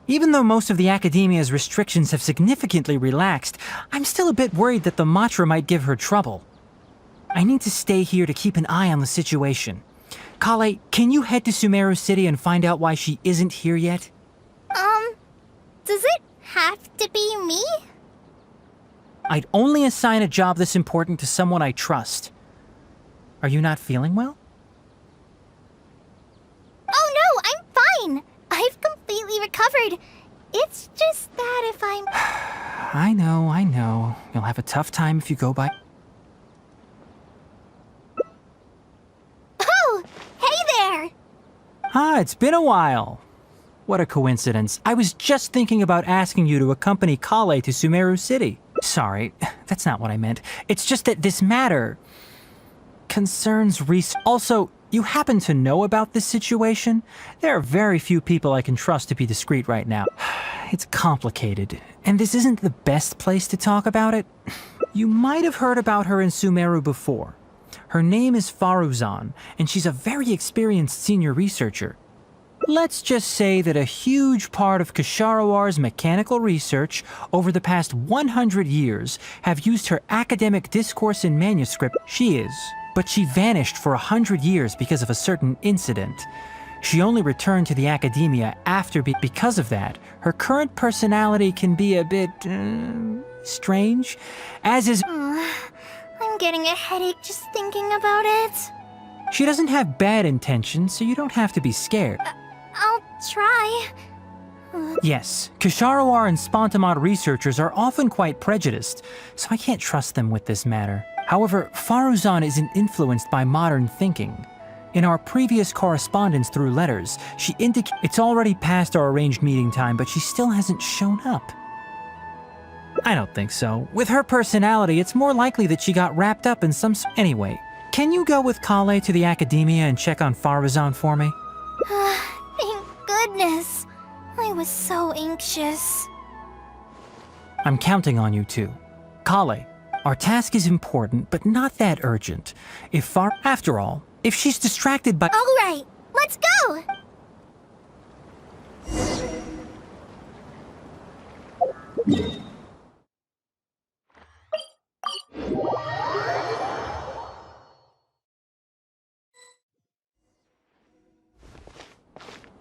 Even though most of the academia's restrictions have significantly relaxed, I'm still a bit worried that the Matra might give her trouble. I need to stay here to keep an eye on the situation. Kale, can you head to Sumeru City and find out why she isn't here yet? Does it have to be me? I'd only assign a job this important to someone I trust. Are you not feeling well? Oh no, I'm fine. I've completely recovered. It's just that if I'm... I know. You'll have a tough time if you go by... Oh, hey there! Ah, it's been a while. What a coincidence. I was just thinking about asking you to accompany Kale to Sumeru City. Sorry, that's not what I meant. It's just that this matter concerns Also, you happen to know about this situation? There are very few people I can trust to be discreet right now. It's complicated, and this isn't the best place to talk about it. You might have heard about her in Sumeru before. Her name is Faruzan, and she's a very experienced senior researcher. Let's just say that a huge part of cσrчαιgντ's mechanical research over the past 100 years have used her academic discourse and manuscript. She is, but she vanished for 100 years because of a certain incident. She only returned to the academia after because of that. Her current personality can be a bit strange, as is... I'm getting a headache just thinking about it. She doesn't have bad intentions, so you don't have to be scared. I'll try. Yes, cσrчαιgντ and Spontamod researchers are often quite prejudiced, so I can't trust them with this matter. However, Faruzan isn't influenced by modern thinking. In our previous correspondence through letters, she indicated it's already past our arranged meeting time, but she still hasn't shown up. I don't think so. With her personality, it's more likely that she got wrapped up in some... Anyway, can you go with Kale to the academia and check on Faruzan for me? Thank goodness. I was so anxious. I'm counting on you too. Kale, our task is important, but not that urgent. After all, if she's distracted by... All right, let's go!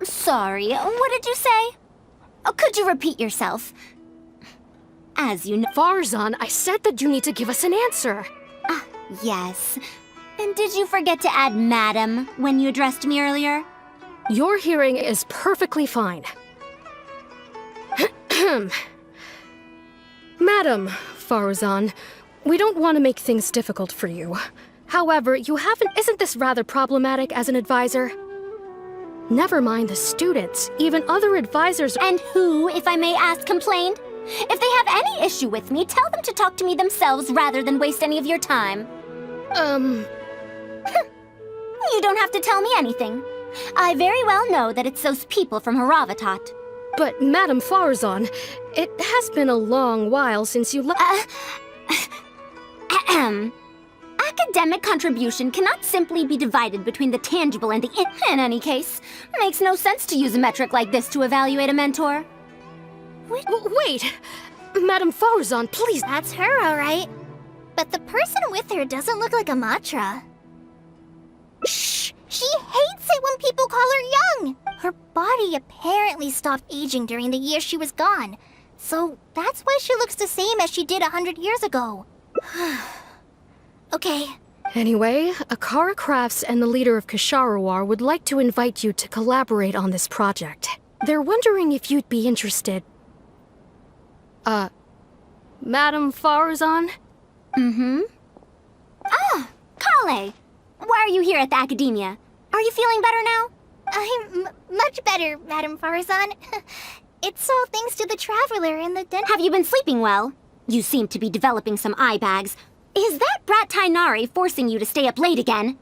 Sorry, what did you say? Oh, could you repeat yourself? As you know... Faruzan, I said that you need to give us an answer. Yes. And did you forget to add madam when you addressed me earlier? Your hearing is perfectly fine. Madam Faruzan, we don't want to make things difficult for you. However, you haven't... Isn't this rather problematic as an advisor? Never mind the students, even other advisors... And who, if I may ask, complained? If they have any issue with me, tell them to talk to me themselves rather than waste any of your time. You don't have to tell me anything. I very well know that it's those people from Rεsεяvαdσs. But, Madam Faruzan, it has been a long while since you Academic contribution cannot simply be divided between the tangible and the in any case. Makes no sense to use a metric like this to evaluate a mentor. Wait! Madam Faruzan, please! That's her, all right. But the person with her doesn't look like a Matra. Shh! She hates it when people call her young! Her body apparently stopped aging during the year she was gone. So that's why she looks the same as she did 100 years ago. Okay. Anyway, Akara Crafts and the leader of cσrчαιgντ would like to invite you to collaborate on this project. They're wondering if you'd be interested. Madam Faruzan? Mm-hmm. Ah, Kale! Why are you here at the academia? Are you feeling better now? I'm much better, Madam Faruzan. It's all thanks to the traveler and the Have you been sleeping well? You seem to be developing some eye bags. Is that brat Tighnari forcing you to stay up late again?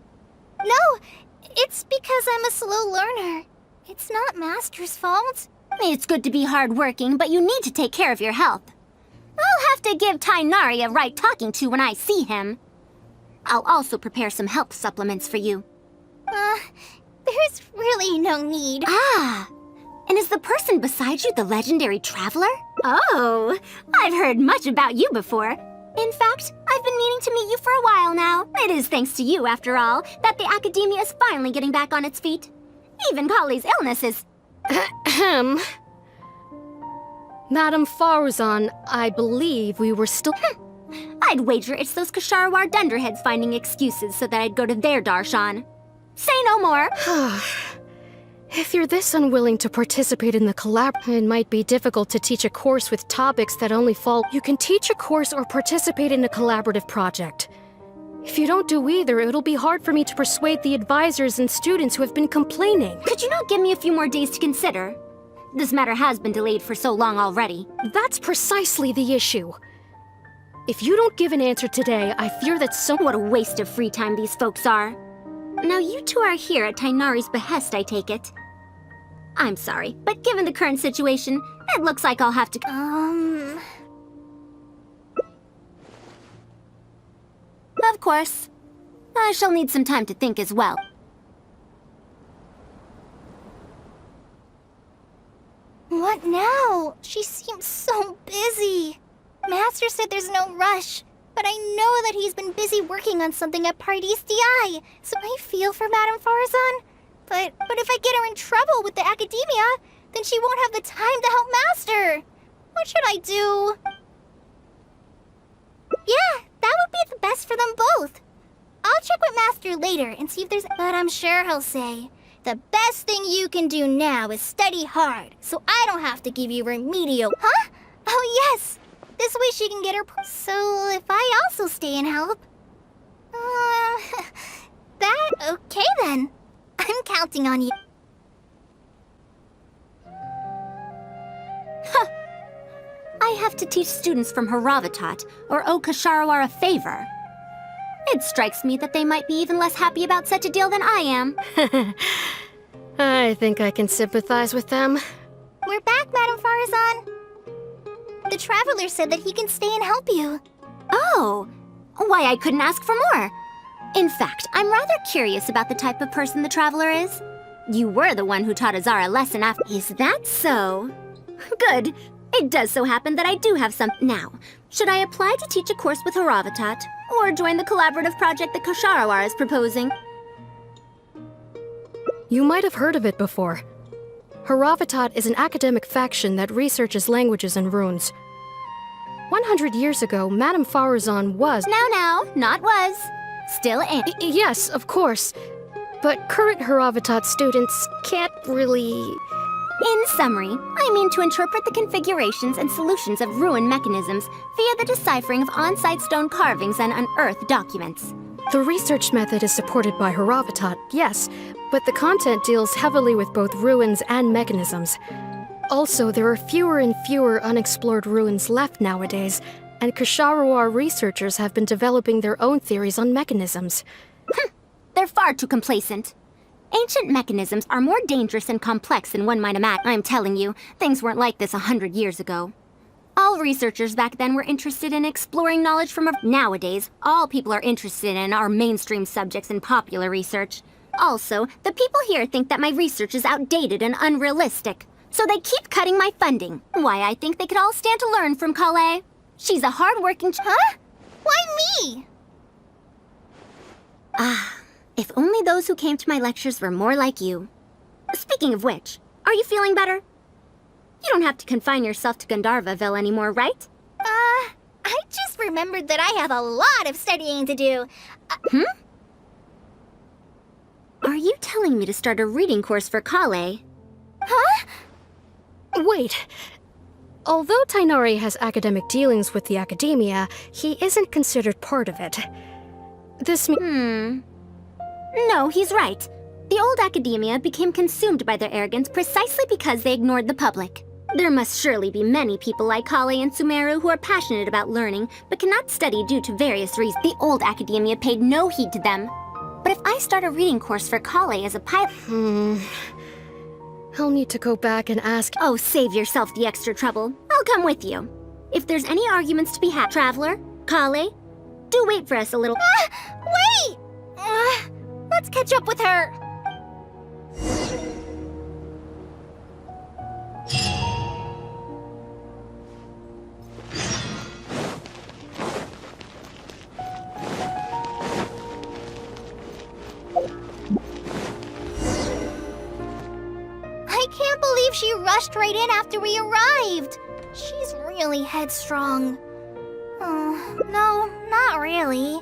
No, it's because I'm a slow learner. It's not Master's fault. It's good to be hardworking, but you need to take care of your health. I'll have to give Tighnari a right talking to when I see him. I'll also prepare some health supplements for you. There's really no need. Ah, And is the person beside you the legendary traveler? Oh, I've heard much about you before. In fact, I've been meaning to meet you for a while now. It is thanks to you, after all, that the academia is finally getting back on its feet. Even Kali's illness is... Ahem. Madam Faruzan, I believe we were still... I'd wager it's those Ksharawar dunderheads finding excuses so that I'd go to their darshan. Say no more. If you're this unwilling to participate in the collab, it might be difficult to teach a course with topics that only fall. You can teach a course or participate in a collaborative project. If you don't do either, it'll be hard for me to persuade the advisors and students who have been complaining. Could you not give me a few more days to consider? This matter has been delayed for so long already. That's precisely the issue. If you don't give an answer today, I fear that What a waste of free time these folks are. Now you two are here at Tighnari's behest, I take it. I'm sorry, but given the current situation, it looks like I'll have to... Of course. I shall need some time to think as well. What now? She seems so busy. Master said there's no rush, but I know that he's been busy working on something at Party's DI, so I feel for Madame Faruzan. But if I get her in trouble with the academia, then she won't have the time to help Master. What should I do? Yeah, that would be the best for them both. I'll check with Master later and see if there's... But I'm sure he'll say, the best thing you can do now is study hard, so I don't have to give you remedial... Huh? Oh yes! This way she can get her... So if I also stay and help... Okay then. I'm counting on you. Huh. I have to teach students from Rεsεяvαdσs, or owe Ksharawar a favor. It strikes me that they might be even less happy about such a deal than I am. I think I can sympathize with them. We're back, Madame Faruzan. The Traveler said that he can stay and help you. Oh, why I couldn't ask for more. In fact, I'm rather curious about the type of person the Traveler is. You were the one who taught Azar a lesson after... Is that so? Good. It does so happen that I do have some... Now, should I apply to teach a course with Rεsεяvαdσs, or join the collaborative project that Ksharawar is proposing? You might have heard of it before. Rεsεяvαdσs is an academic faction that researches languages and runes. 100 years ago, Madame Faruzan was... Now, not was. Still am. Yes, of course. But current Rεsεяvαdσs students can't really... In summary, I mean to interpret the configurations and solutions of ruin mechanisms via the deciphering of on-site stone carvings and unearthed documents. The research method is supported by Rεsεяvαdσs, yes, but the content deals heavily with both ruins and mechanisms. Also, there are fewer and fewer unexplored ruins left nowadays, and Ksharawar researchers have been developing their own theories on mechanisms. They're far too complacent. Ancient mechanisms are more dangerous and complex than one might imagine. I'm telling you, things weren't like this 100 years ago. All researchers back then were interested in exploring knowledge from... Nowadays, all people are interested in are mainstream subjects in popular research. Also, the people here think that my research is outdated and unrealistic, so they keep cutting my funding. Why, I think they could all stand to learn from Kale. She's a hard-working... Huh? Why me? If only those who came to my lectures were more like you. Speaking of which, are you feeling better? You don't have to confine yourself to Gandharvaville anymore, right? I just remembered that I have a lot of studying to do. Are you telling me to start a reading course for Kale? Huh? Wait. Although Tighnari has academic dealings with the academia, he isn't considered part of it. This means... No, he's right. The old academia became consumed by their arrogance precisely because they ignored the public. There must surely be many people like Kale and Sumeru who are passionate about learning, but cannot study due to various reasons. The old academia paid no heed to them. But if I start a reading course for Kale as a pilot... I'll need to go back and ask... Oh, save yourself the extra trouble. I'll come with you. If there's any arguments to be had, Traveler, Kale, do wait for us a little... Wait! Let's catch up with her. if she rushed right in after we arrived. She's really headstrong. No, not really.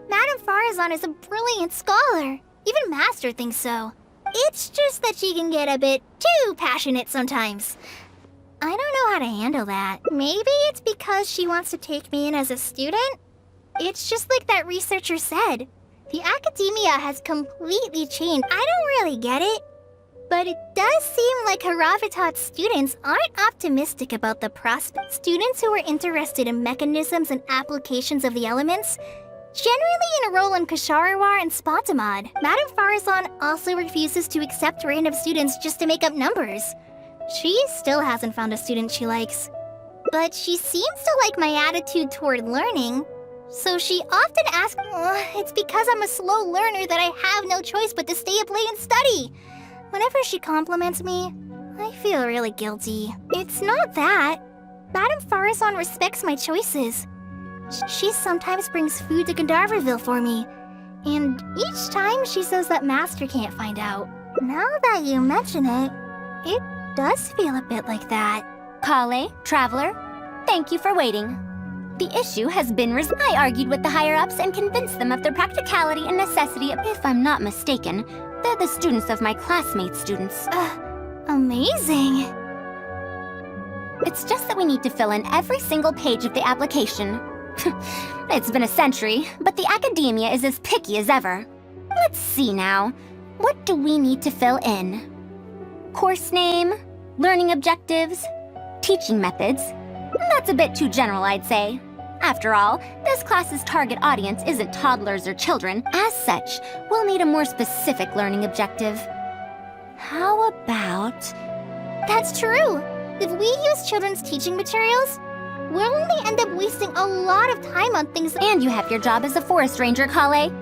Madame Faruzan is a brilliant scholar. Even Master thinks so. It's just that she can get a bit too passionate sometimes. I don't know how to handle that. Maybe it's because she wants to take me in as a student? It's just like that researcher said. The academia has completely changed. I don't really get it. But it does seem like Rεsεяvαdσs students aren't optimistic about the prospect. Students who are interested in mechanisms and applications of the elements generally enroll in cσrчяιgντ and Tσdσs. Madame Faruzan also refuses to accept random students just to make up numbers. She still hasn't found a student she likes. But she seems to like my attitude toward learning. So she often asks, it's because I'm a slow learner that I have no choice but to stay up late and study. Whenever she compliments me, I feel really guilty. It's not that. Madame Faruzan respects my choices. She sometimes brings food to Gandharvaville for me. And each time she says that Master can't find out. Now that you mention it, it does feel a bit like that. Kale, traveler, thank you for waiting. The issue has been resolved. I argued with the higher-ups and convinced them of their practicality and necessity. If I'm not mistaken, they're the students of my classmates' students. Amazing. It's just that we need to fill in every single page of the application. It's been a century, but the academia is as picky as ever. Let's see now. What do we need to fill in? Course name, learning objectives, teaching methods. That's a bit too general, I'd say. After all, this class's target audience isn't toddlers or children. As such, we'll need a more specific learning objective. How about... That's true. If we use children's teaching materials, we'll only end up wasting a lot of time on things that... And you have your job as a forest ranger, Kale.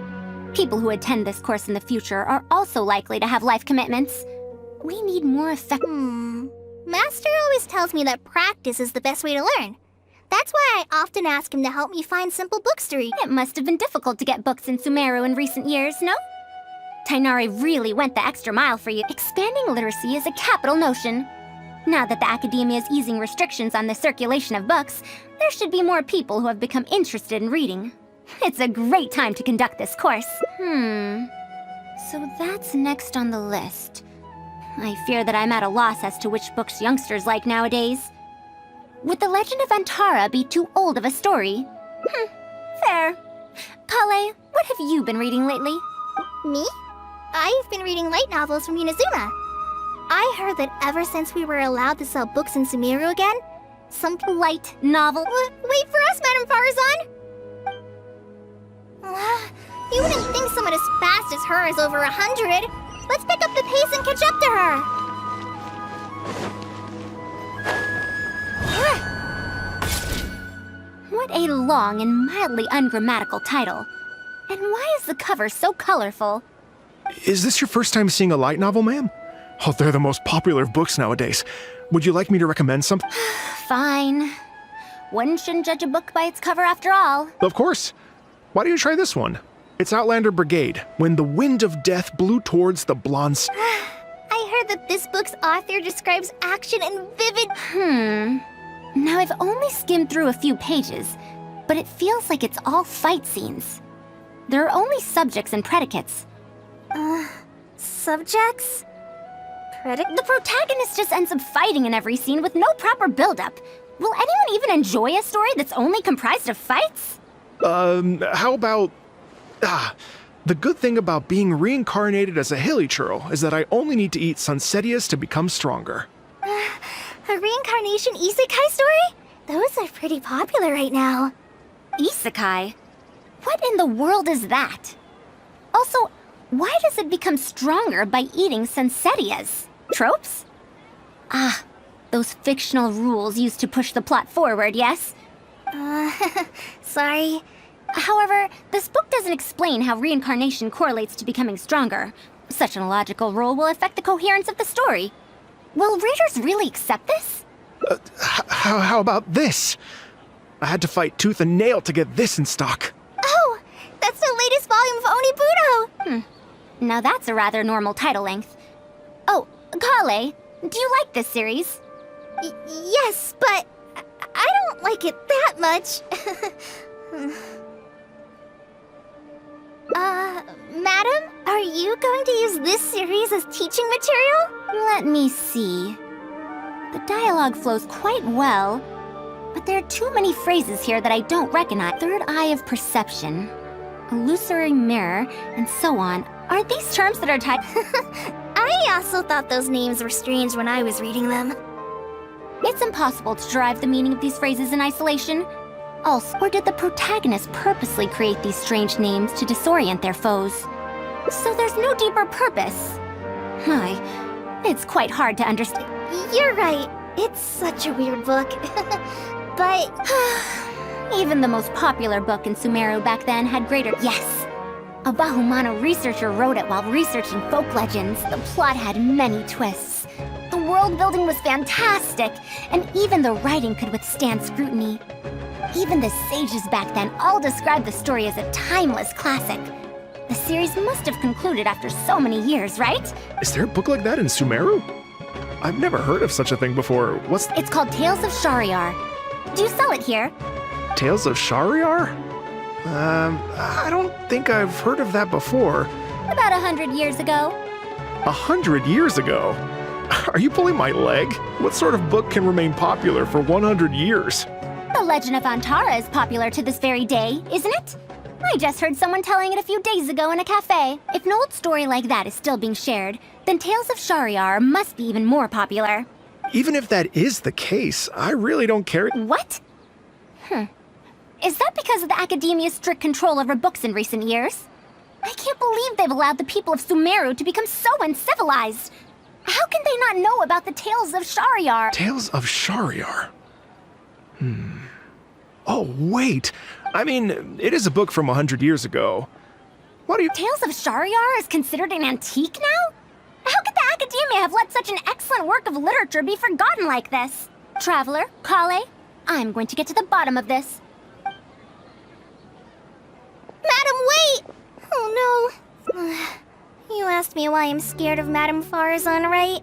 People who attend this course in the future are also likely to have life commitments. We need more effective... Master always tells me that practice is the best way to learn. That's why I often ask him to help me find simple books to read. It must have been difficult to get books in Sumeru in recent years, no? Tighnari really went the extra mile for you. Expanding literacy is a capital notion. Now that the academia is easing restrictions on the circulation of books, there should be more people who have become interested in reading. It's a great time to conduct this course. So that's next on the list. I fear that I'm at a loss as to which books youngsters like nowadays. Would The Legend of Antara be too old of a story? Fair. Kale, what have you been reading lately? Me? I've been reading light novels from Inazuma. I heard that ever since we were allowed to sell books in Sumeru again, some light novel? Wait for us, Madame Faruzan! You wouldn't think someone as fast as her is over 100. Let's pick up the pace and catch up to her! What a long and mildly ungrammatical title. And why is the cover so colorful? Is this your first time seeing a light novel, ma'am? Oh, they're the most popular of books nowadays. Would you like me to recommend something? Fine. One shouldn't judge a book by its cover after all. Of course. Why don't you try this one? It's Outlander Brigade, When the Wind of Death Blew Towards the Blonde... I heard that this book's author describes action in vivid... Now I've only skimmed through a few pages, but it feels like it's all fight scenes. There are only subjects and predicates. Subjects? The protagonist just ends up fighting in every scene with no proper build-up. Will anyone even enjoy a story that's only comprised of fights? How about... the good thing about being reincarnated as a hilly churl is that I only need to eat cσrчяιgντs to become stronger. A reincarnation isekai story? Those are pretty popular right now. Isekai? What in the world is that? Also, why does it become stronger by eating cσrчяιgνts? Tropes? Those fictional rules used to push the plot forward, yes? Sorry. However, this book doesn't explain how reincarnation correlates to becoming stronger. Such an illogical rule will affect the coherence of the story. Will readers really accept this? How about this? I had to fight tooth and nail to get this in stock. Oh, that's the latest volume of Onibudo! Now that's a rather normal title length. Oh, Kale, Do you like this series? Yes, but I don't like it that much. Madam, are you going to use this series as teaching material? Let me see. The dialogue flows quite well, but there are too many phrases here that I don't recognize. Third eye of perception, illusory mirror, and so on. Are these terms that are tied? I also thought those names were strange when I was reading them. It's impossible to derive the meaning of these phrases in isolation. Also, or did the protagonist purposely create these strange names to disorient their foes? So there's no deeper purpose. It's quite hard to understand. You're right. It's such a weird book. But even the most popular book in Sumeru back then had greater... Yes! A Bahumano researcher wrote it while researching folk legends. The plot had many twists. The world building was fantastic, and even the writing could withstand scrutiny. Even the sages back then all described the story as a timeless classic. The series must have concluded after so many years, right? Is there a book like that in Sumeru? I've never heard of such a thing before. It's called Tales of Shahryar. Do you sell it here? Tales of Shahryar? I don't think I've heard of that before. About 100 years ago. 100 years ago? Are you pulling my leg? What sort of book can remain popular for 100 years? The Legend of Antara is popular to this very day, isn't it? I just heard someone telling it a few days ago in a cafe. If an old story like that is still being shared, then Tales of Shahryar must be even more popular. Even if that is the case, I really don't care. What? Is that because of the Academia's strict control over books in recent years? I can't believe they've allowed the people of Sumeru to become so uncivilized. How can they not know about the Tales of Shahryar? Tales of Shahryar? Oh, wait. I mean, it is a book from 100 years ago. What do you... Tales of Shahryar is considered an antique now? How could the Academia have let such an excellent work of literature be forgotten like this? Traveler, Kale, I'm going to get to the bottom of this. Madam, wait! Oh no. You asked me why I'm scared of Madame Faruzan, right?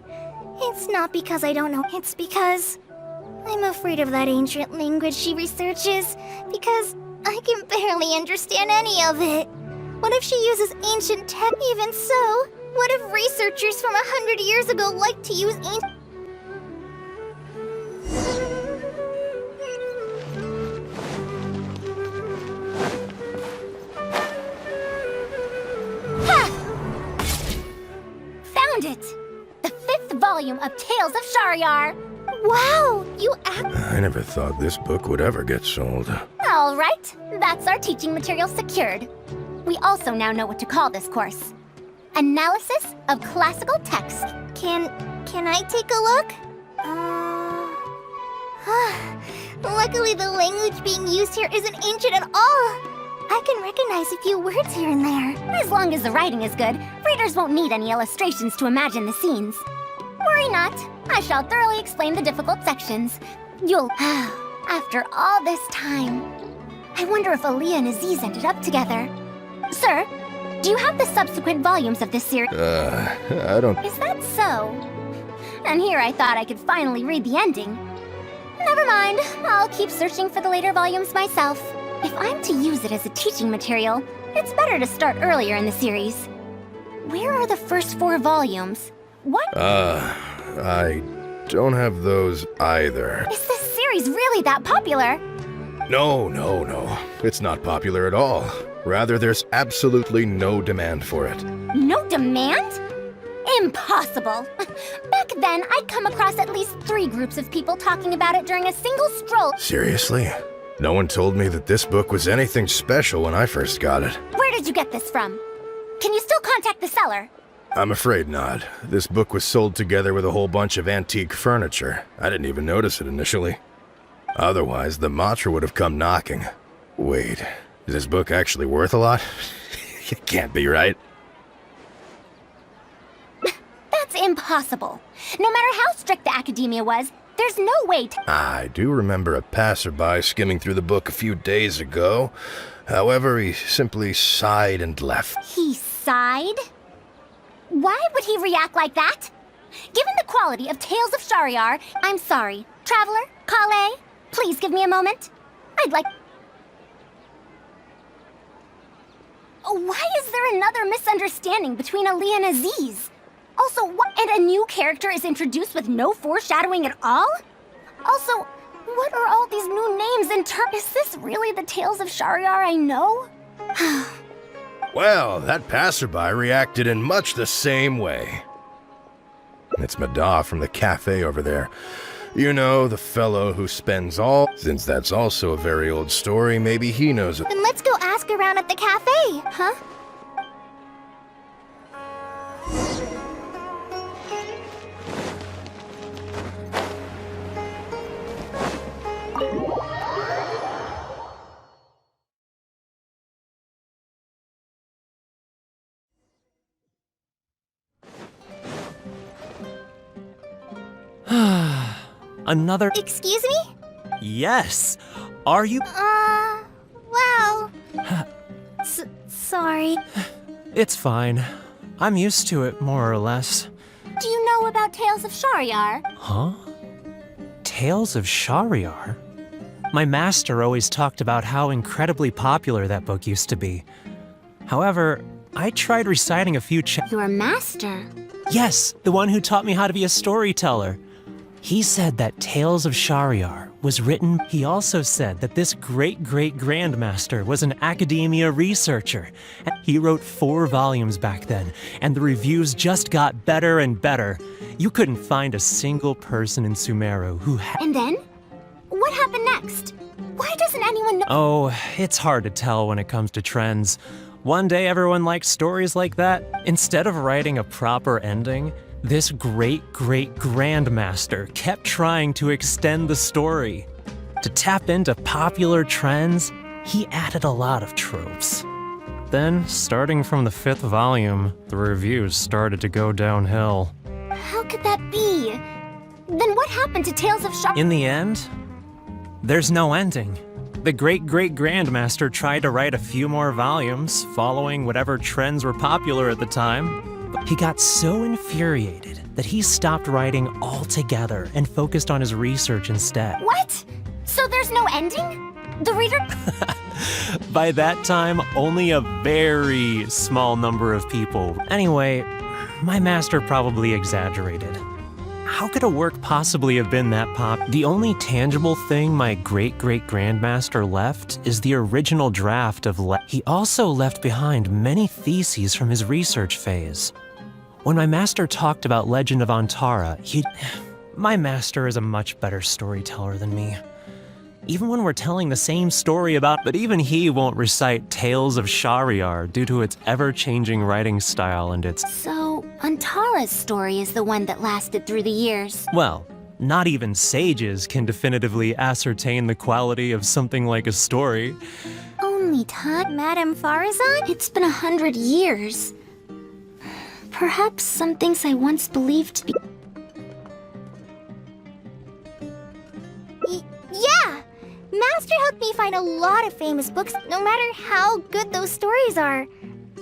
It's not because I don't know. It's because I'm afraid of that ancient language she researches, because I can barely understand any of it. What if she uses ancient tech? Even so, what if researchers from 100 years ago like to use ancient... Found it! The 5th volume of Tales of Shahryar! Wow, I never thought this book would ever get sold. All right, that's our teaching material secured. We also now know what to call this course. Analysis of Classical Text. Can I take a look? Luckily the language being used here isn't ancient at all. I can recognize a few words here and there. As long as the writing is good, readers won't need any illustrations to imagine the scenes. Worry not, I shall thoroughly explain the difficult sections. You'll... After all this time... I wonder if Aaliyah and Aziz ended up together. Sir, do you have the subsequent volumes of this series? I don't... Is that so? And here I thought I could finally read the ending. Never mind, I'll keep searching for the later volumes myself. If I'm to use it as a teaching material, it's better to start earlier in the series. Where are the first 4 volumes? What? I don't have those either. Is this series really that popular? No. It's not popular at all. Rather, there's absolutely no demand for it. No demand? Impossible! Back then, I'd come across at least 3 groups of people talking about it during a single stroll. Seriously? No one told me that this book was anything special when I first got it. Where did you get this from? Can you still contact the seller? I'm afraid not. This book was sold together with a whole bunch of antique furniture. I didn't even notice it initially. Otherwise, the Matra would have come knocking. Wait, is this book actually worth a lot? It can't be, right? That's impossible. No matter how strict the Academia was, there's no way to... I do remember a passerby skimming through the book a few days ago. However, he simply sighed and left. He sighed? Why would he react like that? given the quality of Tales of Shahryar, I'm sorry. Traveler, Kale, please give me a moment. I'd like... Why is there another misunderstanding between Ali and Aziz? Also, what? And a new character is introduced with no foreshadowing at all? Also, what are all these new names in turn? Is this really the Tales of Shahryar I know? Well, that passerby reacted in much the same way. It's Mada from the cafe over there. You know, the fellow who spends all... Since that's also a very old story, maybe he knows it. Then let's go ask around at the cafe, huh? Another... Excuse me? Yes! Are you... Well... sorry. It's fine. I'm used to it, more or less. Do you know about Tales of Shahryar? Huh? Tales of Shahryar? My master always talked about how incredibly popular that book used to be. However, I tried reciting a few Your master? Yes, the one who taught me how to be a storyteller. He said that Tales of Shahryar was written. He also said that this great-great-grandmaster was an academia researcher. He wrote 4 volumes back then, and the reviews just got better and better. You couldn't find a single person in Sumeru who had... And then? What happened next? Why doesn't anyone know? Oh, it's hard to tell when it comes to trends. One day everyone liked stories like that. Instead of writing a proper ending, this great-great-grandmaster kept trying to extend the story. To tap into popular trends, he added a lot of tropes. Then, starting from the 5th volume, the reviews started to go downhill. How could that be? Then what happened to Tales of Shahryar? In the end, there's no ending. The great-great-grandmaster tried to write a few more volumes, following whatever trends were popular at the time. But he got so infuriated that he stopped writing altogether and focused on his research instead. What? So there's no ending? The reader... By that time, only a very small number of people. Anyway, my master probably exaggerated. How could a work possibly have been that The only tangible thing my great-great-grandmaster left is the original draft of He also left behind many theses from his research phase. When my master talked about Legend of Antara, My master is a much better storyteller than me. Even when we're telling the same story about... But even he won't recite Tales of Shahryar due to its ever-changing writing style and its... So, Antara's story is the one that lasted through the years. Well, not even sages can definitively ascertain the quality of something like a story. Only time, Madame Faruzan? It's been 100 years. Perhaps some things I once believed to be... Yeah! Master helped me find a lot of famous books, no matter how good those stories are.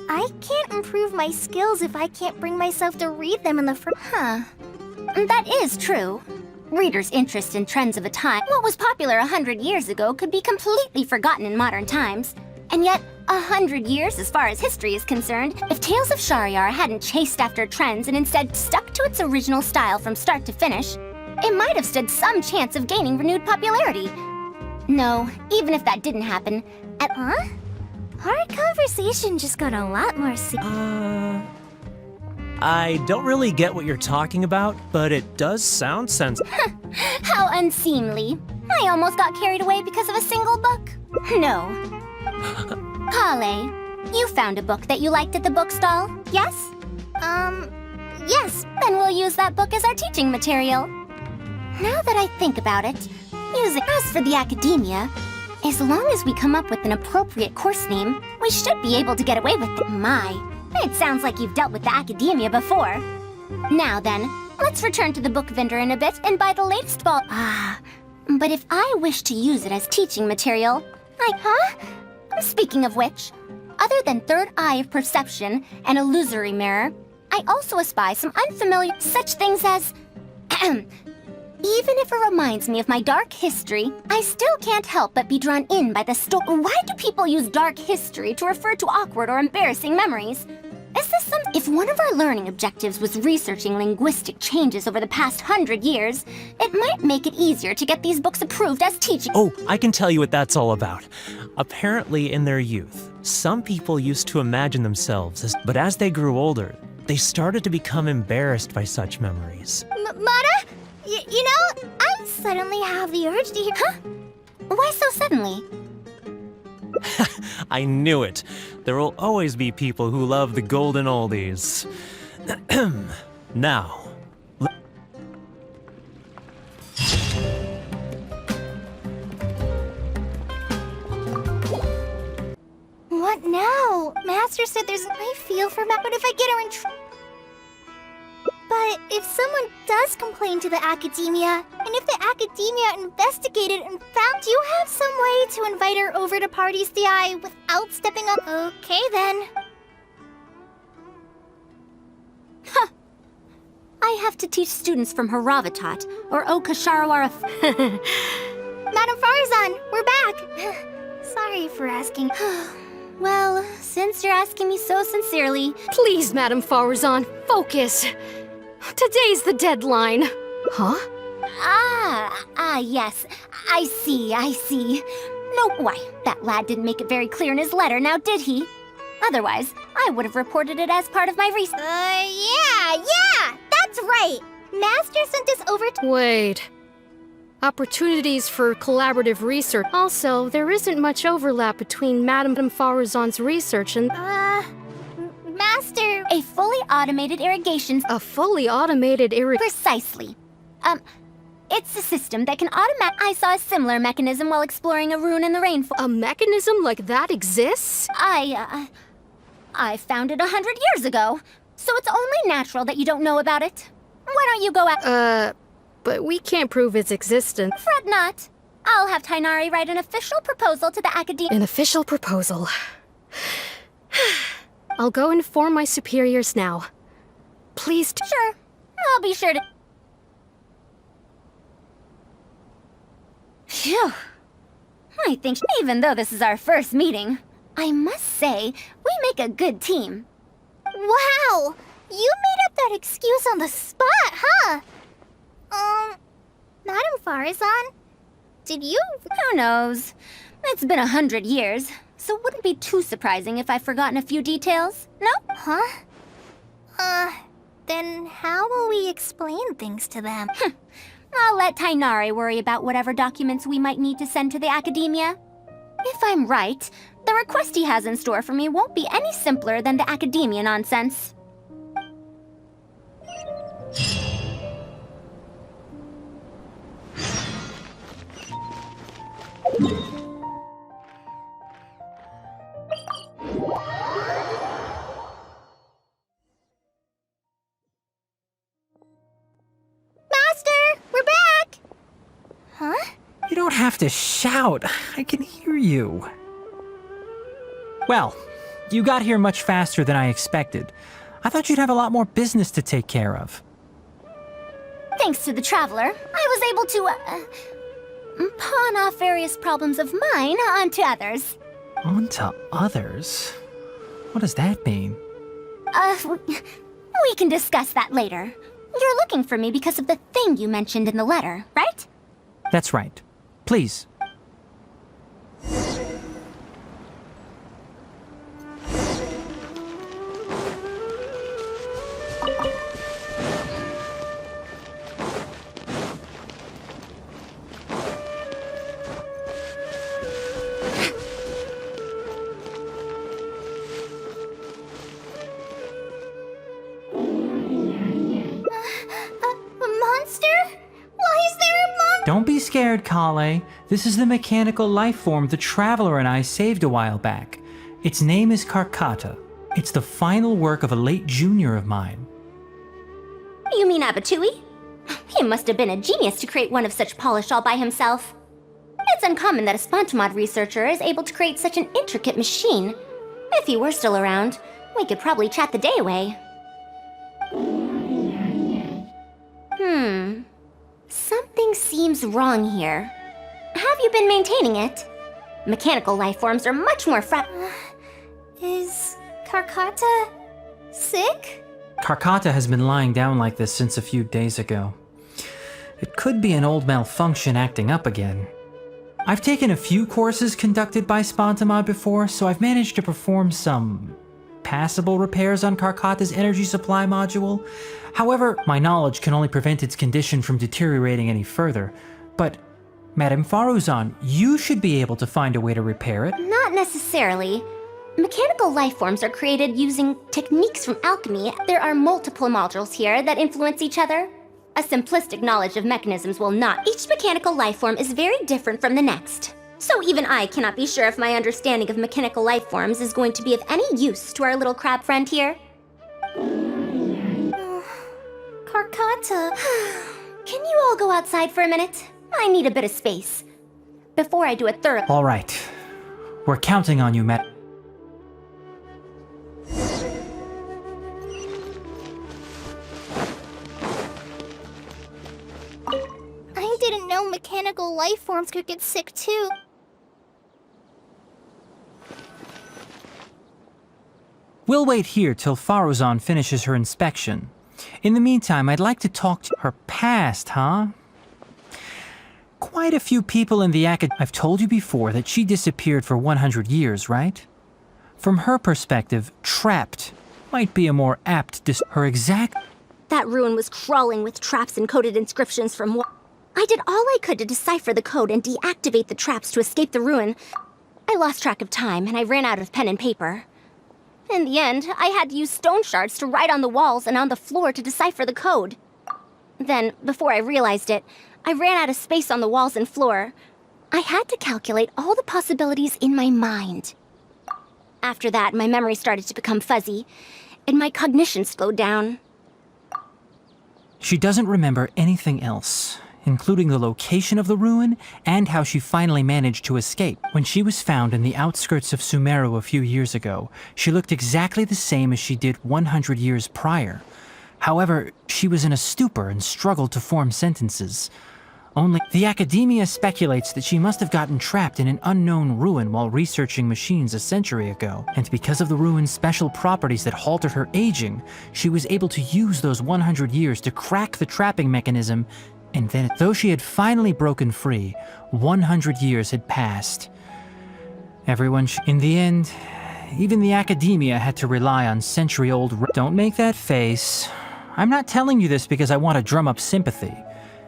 I can't improve my skills if I can't bring myself to read them in the first... That is true. Readers' interest in trends of a time, what was popular 100 years ago, could be completely forgotten in modern times. And yet, 100 years as far as history is concerned, if Tales of Shahryar hadn't chased after trends and instead stuck to its original style from start to finish, it might have stood some chance of gaining renewed popularity. No, even if that didn't happen, Our conversation just got a lot more I don't really get what you're talking about, but it does sound sensible. How unseemly. I almost got carried away because of a single book. No. Kale, you found a book that you liked at the bookstall? Yes? Yes. Then we'll use that book as our teaching material. Now that I think about it, as for the academia, as long as we come up with an appropriate course name, we should be able to get away with it. It sounds like you've dealt with the academia before. Now then, let's return to the book vendor in a bit and buy the latest ball. But if I wish to use it as teaching material, Speaking of which, other than Third Eye of Perception and Illusory Mirror, I also espy some unfamiliar such things as... Even if it reminds me of my dark history, I still can't help but be drawn in by the story. Why do people use dark history to refer to awkward or embarrassing memories? Is this some... If one of our learning objectives was researching linguistic changes over the past 100 years, it might make it easier to get these books approved as teaching. Oh, I can tell you what that's all about. Apparently, in their youth, some people used to imagine themselves as... But as they grew older, they started to become embarrassed by such memories. Mata? You know, I suddenly have the urge to hear... Huh? Why so suddenly? I knew it. There will always be people who love the golden oldies. Now, What now? Master said there's... I feel for Matt, but if I get her in trouble... But if someone does complain to the academia, and if the academia investigated and found, do you have some way to invite her over to Tσdσs without stepping up? Okay then. Huh. I have to teach students from Rεsεяvαdσs or Okasharawara. Madam Faruzan, we're back. Sorry for asking. Well, since you're asking me so sincerely... Please, Madam Faruzan, focus. Today's the deadline. Huh? Yes. I see. No, why, that lad didn't make it very clear in his letter, now did he? Otherwise, I would have reported it as part of my research. Yeah, that's right. Master sent us over to... Wait. Opportunities for collaborative research. Also, there isn't much overlap between Madam Faruzan's research and... Master... A fully automated irrigation... A fully automated Precisely. It's a system that can I saw a similar mechanism while exploring a ruin in the rainforest. A mechanism like that exists? I found it 100 years ago, so it's only natural that you don't know about it. Why don't you go out... But we can't prove its existence. Fret not. I'll have Tighnari write an official proposal to the academia. An official proposal. I'll go inform my superiors now. Please Sure. I'll be sure to... Phew. I think even though this is our first meeting, I must say, we make a good team. Wow! You made up that excuse on the spot, huh? Madam Faruzan, did you... Who knows? It's been 100 years, so it wouldn't be too surprising if I've forgotten a few details, no? Huh? Then how will we explain things to them? I'll let Tighnari worry about whatever documents we might need to send to the academia. If I'm right, the request he has in store for me won't be any simpler than the academia nonsense. You don't have to shout. I can hear you. Well, you got here much faster than I expected. I thought you'd have a lot more business to take care of. Thanks to the Traveler, I was able to, pawn off various problems of mine onto others. Onto others? What does that mean? We can discuss that later. You're looking for me because of the thing you mentioned in the letter, right? That's right. Please. Don't be scared, Kale. This is the mechanical life form the Traveler and I saved a while back. Its name is Karkata. It's the final work of a late junior of mine. You mean Abatui? He must have been a genius to create one of such polish all by himself. It's uncommon that a Spontamod researcher is able to create such an intricate machine. If he were still around, we could probably chat the day away. Something seems wrong here. Have you been maintaining it? Mechanical life forms are much more Is Karkata sick? Karkata has been lying down like this since a few days ago. It could be an old malfunction acting up again. I've taken a few courses conducted by Spontamod before, so I've managed to perform some passable repairs on Karkata's energy supply module. However, my knowledge can only prevent its condition from deteriorating any further. But, Madame Faruzan, you should be able to find a way to repair it. Not necessarily. Mechanical life forms are created using techniques from alchemy. There are multiple modules here that influence each other. A simplistic knowledge of mechanisms will not. Each mechanical life form is very different from the next. So even I cannot be sure if my understanding of mechanical life forms is going to be of any use to our little crab friend here. Karkata. Can you all go outside for a minute? I need a bit of space. Before I do a thorough— All right. We're counting on you, Matt. I didn't know mechanical life forms could get sick too. We'll wait here till Faruzan finishes her inspection. In the meantime, I'd like to talk to her past, huh? Quite a few people in the I've told you before that she disappeared for 100 years, right? From her perspective, trapped might be a more apt her exact— That ruin was crawling with traps and coded inscriptions from I did all I could to decipher the code and deactivate the traps to escape the ruin. I lost track of time and I ran out of pen and paper. In the end, I had to use stone shards to write on the walls and on the floor to decipher the code. Then, before I realized it, I ran out of space on the walls and floor. I had to calculate all the possibilities in my mind. After that, my memory started to become fuzzy, and my cognition slowed down. She doesn't remember anything else, including the location of the ruin and how she finally managed to escape. When she was found in the outskirts of Sumeru a few years ago, she looked exactly the same as she did 100 years prior. However, she was in a stupor and struggled to form sentences. Only the academia speculates that she must have gotten trapped in an unknown ruin while researching machines a century ago. And because of the ruin's special properties that halted her aging, she was able to use those 100 years to crack the trapping mechanism. And then, though she had finally broken free, 100 years had passed. Everyone in the end, even the academia had to rely on century-old— Don't make that face. I'm not telling you this because I want to drum up sympathy.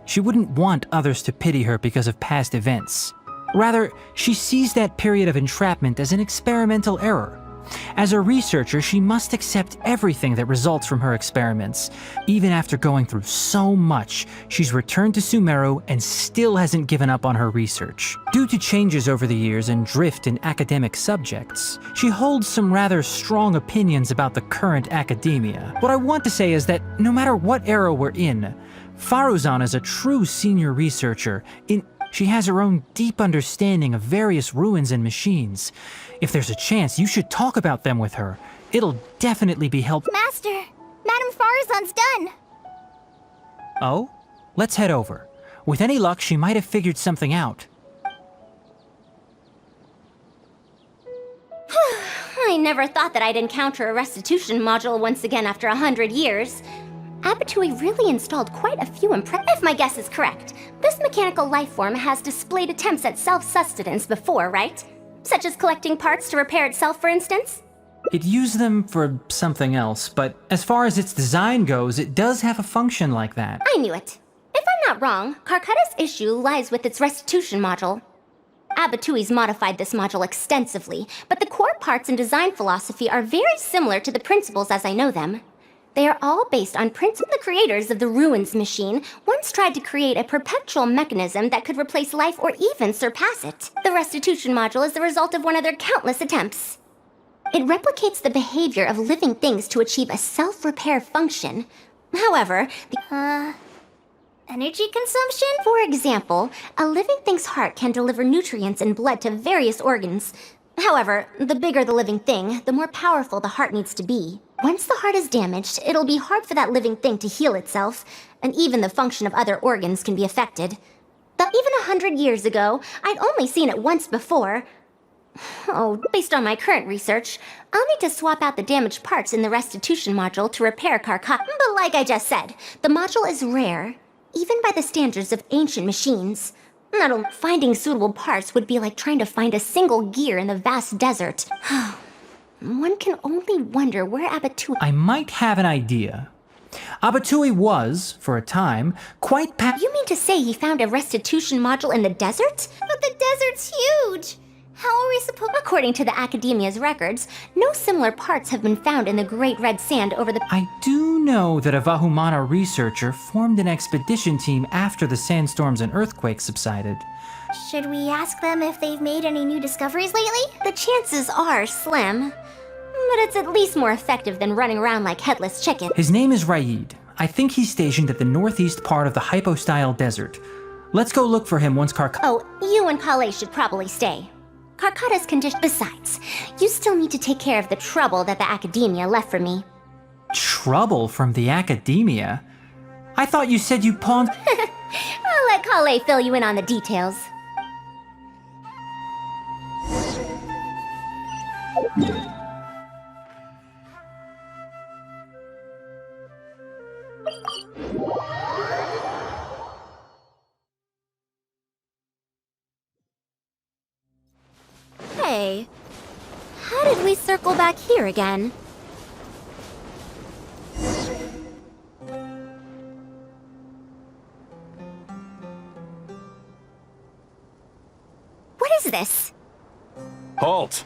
She wouldn't want others to pity her because of past events. Rather, she sees that period of entrapment as an experimental error. As a researcher, she must accept everything that results from her experiments. Even after going through so much, she's returned to Sumeru and still hasn't given up on her research. Due to changes over the years and drift in academic subjects, she holds some rather strong opinions about the current academia. What I want to say is that no matter what era we're in, Faruzan is a true senior researcher. She has her own deep understanding of various ruins and machines. If there's a chance, you should talk about them with her. It'll definitely be helpful. Master, Madame Faruzan's done. Oh? Let's head over. With any luck, she might have figured something out. I never thought that I'd encounter a restitution module once again after 100 years. Abattoir really installed quite a few if my guess is correct. This mechanical life form has displayed attempts at self-sustenance before, right? Such as collecting parts to repair itself, for instance? It used them for something else, but as far as its design goes, it does have a function like that. I knew it. If I'm not wrong, Karkata's issue lies with its restitution module. Abattoir's modified this module extensively, but the core parts and design philosophy are very similar to the principles as I know them. They are all based on principles. The creators of the Ruins machine once tried to create a perpetual mechanism that could replace life or even surpass it. The restitution module is the result of one of their countless attempts. It replicates the behavior of living things to achieve a self-repair function. However, Energy consumption? For example, a living thing's heart can deliver nutrients and blood to various organs. However, the bigger the living thing, the more powerful the heart needs to be. Once the heart is damaged, it'll be hard for that living thing to heal itself, and even the function of other organs can be affected. But even 100 years ago, I'd only seen it once before. Oh, based on my current research, I'll need to swap out the damaged parts in the restitution module to repair Karkat. But like I just said, the module is rare, even by the standards of ancient machines. Finding suitable parts would be like trying to find a single gear in the vast desert. One can only wonder where Abatui... I might have an idea. Abatui was, for a time, quite You mean to say he found a restitution module in the desert? But the desert's huge! How are we supposed... According to the Academia's records, no similar parts have been found in the Great Red Sand over the... I do know that a Vahumana researcher formed an expedition team after the sandstorms and earthquakes subsided. Should we ask them if they've made any new discoveries lately? The chances are slim, but it's at least more effective than running around like headless chicken. His name is Raid. I think he's stationed at the northeast part of the Hypostyle Desert. Let's go look for him once Oh, you and Kale should probably stay. Karkata's condition. Besides, you still need to take care of the trouble that the Academia left for me. Trouble from the Academia? I thought you said you pawned... I'll let Kale fill you in on the details. Hey, how did we circle back here again? What is this? Halt!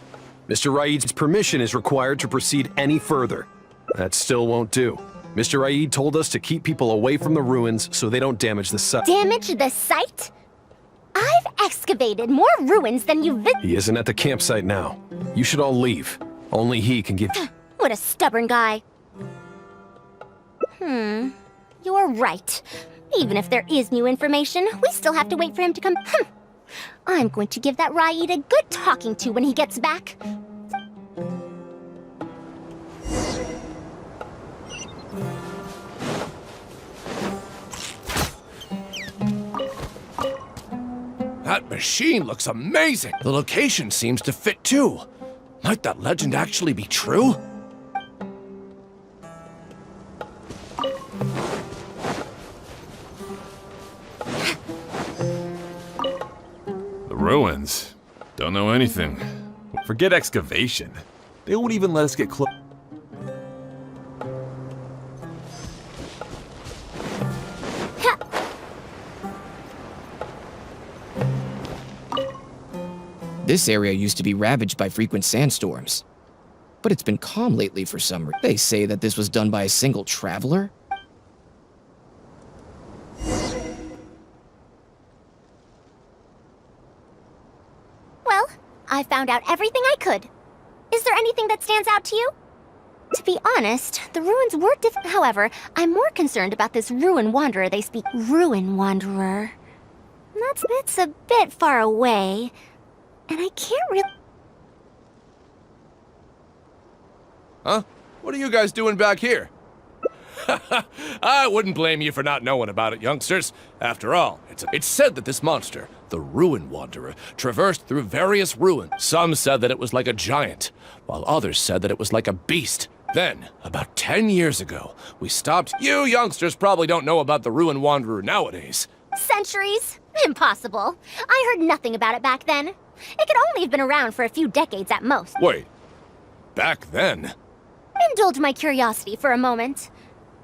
Mr. Raid's permission is required to proceed any further. That still won't do. Mr. Raid told us to keep people away from the ruins so they don't damage the site. Damage the site? I've excavated more ruins than you've... He isn't at the campsite now. You should all leave. Only he can give... What a stubborn guy. You're right. Even if there is new information, we still have to wait for him to come... I'm going to give that Raid a good talking to when he gets back. That machine looks amazing! The location seems to fit too. Might that legend actually be true? The ruins? Don't know anything. Forget excavation. They won't even let us get close. This area used to be ravaged by frequent sandstorms, but it's been calm lately for some reason. They say that this was done by a single traveler? Well, I found out everything I could. Is there anything that stands out to you? To be honest, the ruins were different. However, I'm more concerned about this ruin wanderer they speak. Ruin wanderer. That's a bit far away. And I can't really... Huh? What are you guys doing back here? I wouldn't blame you for not knowing about it, youngsters. After all, it's said that this monster, the Ruin Wanderer, traversed through various ruins. Some said that it was like a giant, while others said that it was like a beast. Then, about 10 years ago, we stopped... You youngsters probably don't know about the Ruin Wanderer nowadays. Centuries? Impossible. I heard nothing about it back then. It could only have been around for a few decades at most. Wait, back then? Indulge my curiosity for a moment.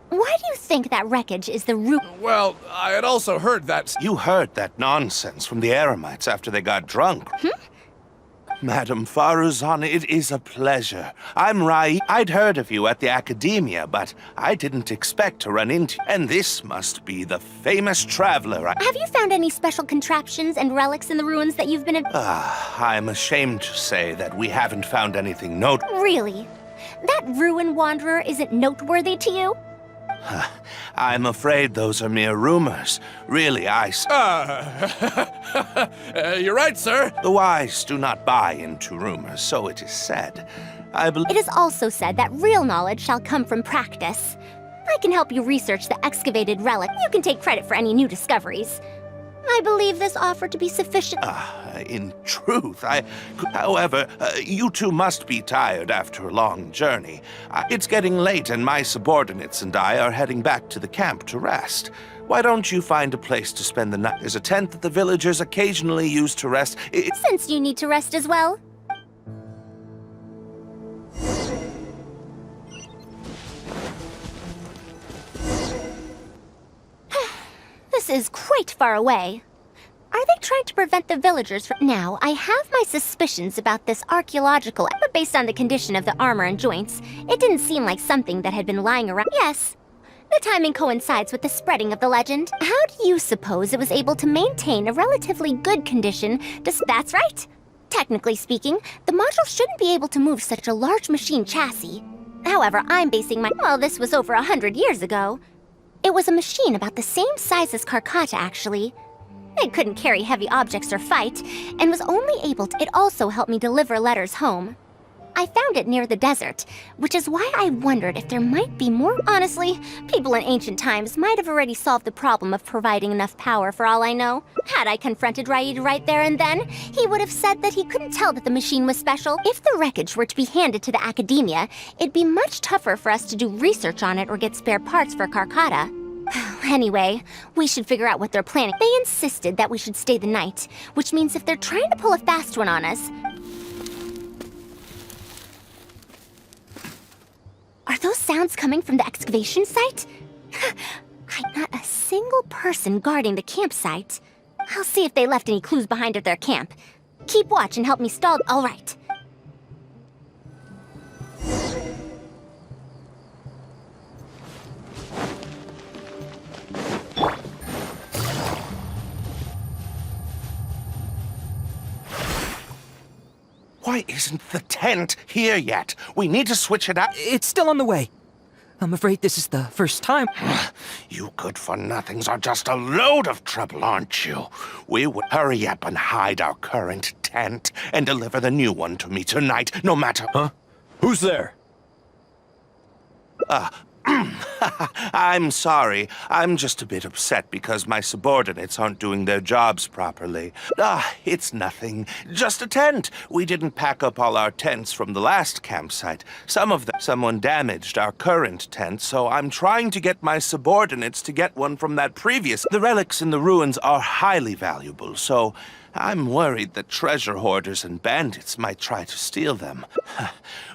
Why do you think that wreckage is the root? Well, I had also heard that... You heard that nonsense from the Eremites after they got drunk. Madam Faruzan, it is a pleasure. I'm Rai. I'd heard of you at the Academia, but I didn't expect to run into you. And this must be the famous traveler. Have you found any special contraptions and relics in the ruins that you've been... I'm ashamed to say that we haven't found anything noteworthy. Really? That Ruin Wanderer isn't noteworthy to you? I'm afraid those are mere rumors. Really, You're right, sir. The wise do not buy into rumors, so it is said. I believe. It is also said that real knowledge shall come from practice. I can help you research the excavated relic. You can take credit for any new discoveries. I believe this offer to be sufficient. In truth, However, you two must be tired after a long journey. It's getting late, and my subordinates and I are heading back to the camp to rest. Why don't you find a place to spend the night? There's a tent that the villagers occasionally use to rest. Since you need to rest as well. This is quite far away. Are they trying to prevent the villagers from... Now, I have my suspicions about this archaeological... But based on the condition of the armor and joints, it didn't seem like something that had been lying around. Yes, the timing coincides with the spreading of the legend. How do you suppose it was able to maintain a relatively good condition? That's right. Technically speaking, the module shouldn't be able to move such a large machine chassis. However, I'm basing my... Well, this was over 100 years ago. It was a machine about the same size as cσrчαιgντ, actually. It couldn't carry heavy objects or fight, and was only able to... It also helped me deliver letters home. I found it near the desert, which is why I wondered if there might be more... Honestly, people in ancient times might have already solved the problem of providing enough power for all I know. Had I confronted Raid right there and then, he would have said that he couldn't tell that the machine was special. If the wreckage were to be handed to the academia, it'd be much tougher for us to do research on it or get spare parts for cσrчαιgντ. Anyway, we should figure out what they're planning. They insisted that we should stay the night, which means if they're trying to pull a fast one on us... Are those sounds coming from the excavation site? I'm not a single person guarding the campsite. I'll see if they left any clues behind at their camp. Keep watch and help me stall... All right. Why isn't the tent here yet? We need to switch it out. It's still on the way. I'm afraid this is the first time. You good-for-nothings are just a load of trouble, aren't you? We would hurry up and hide our current tent and deliver the new one to me tonight, no matter... Huh? Who's there? I'm sorry. I'm just a bit upset because my subordinates aren't doing their jobs properly. It's nothing. Just a tent. We didn't pack up all our tents from the last campsite. Someone damaged our current tent, so I'm trying to get my subordinates to get one from that previous. The relics in the ruins are highly valuable, so I'm worried that treasure hoarders and bandits might try to steal them.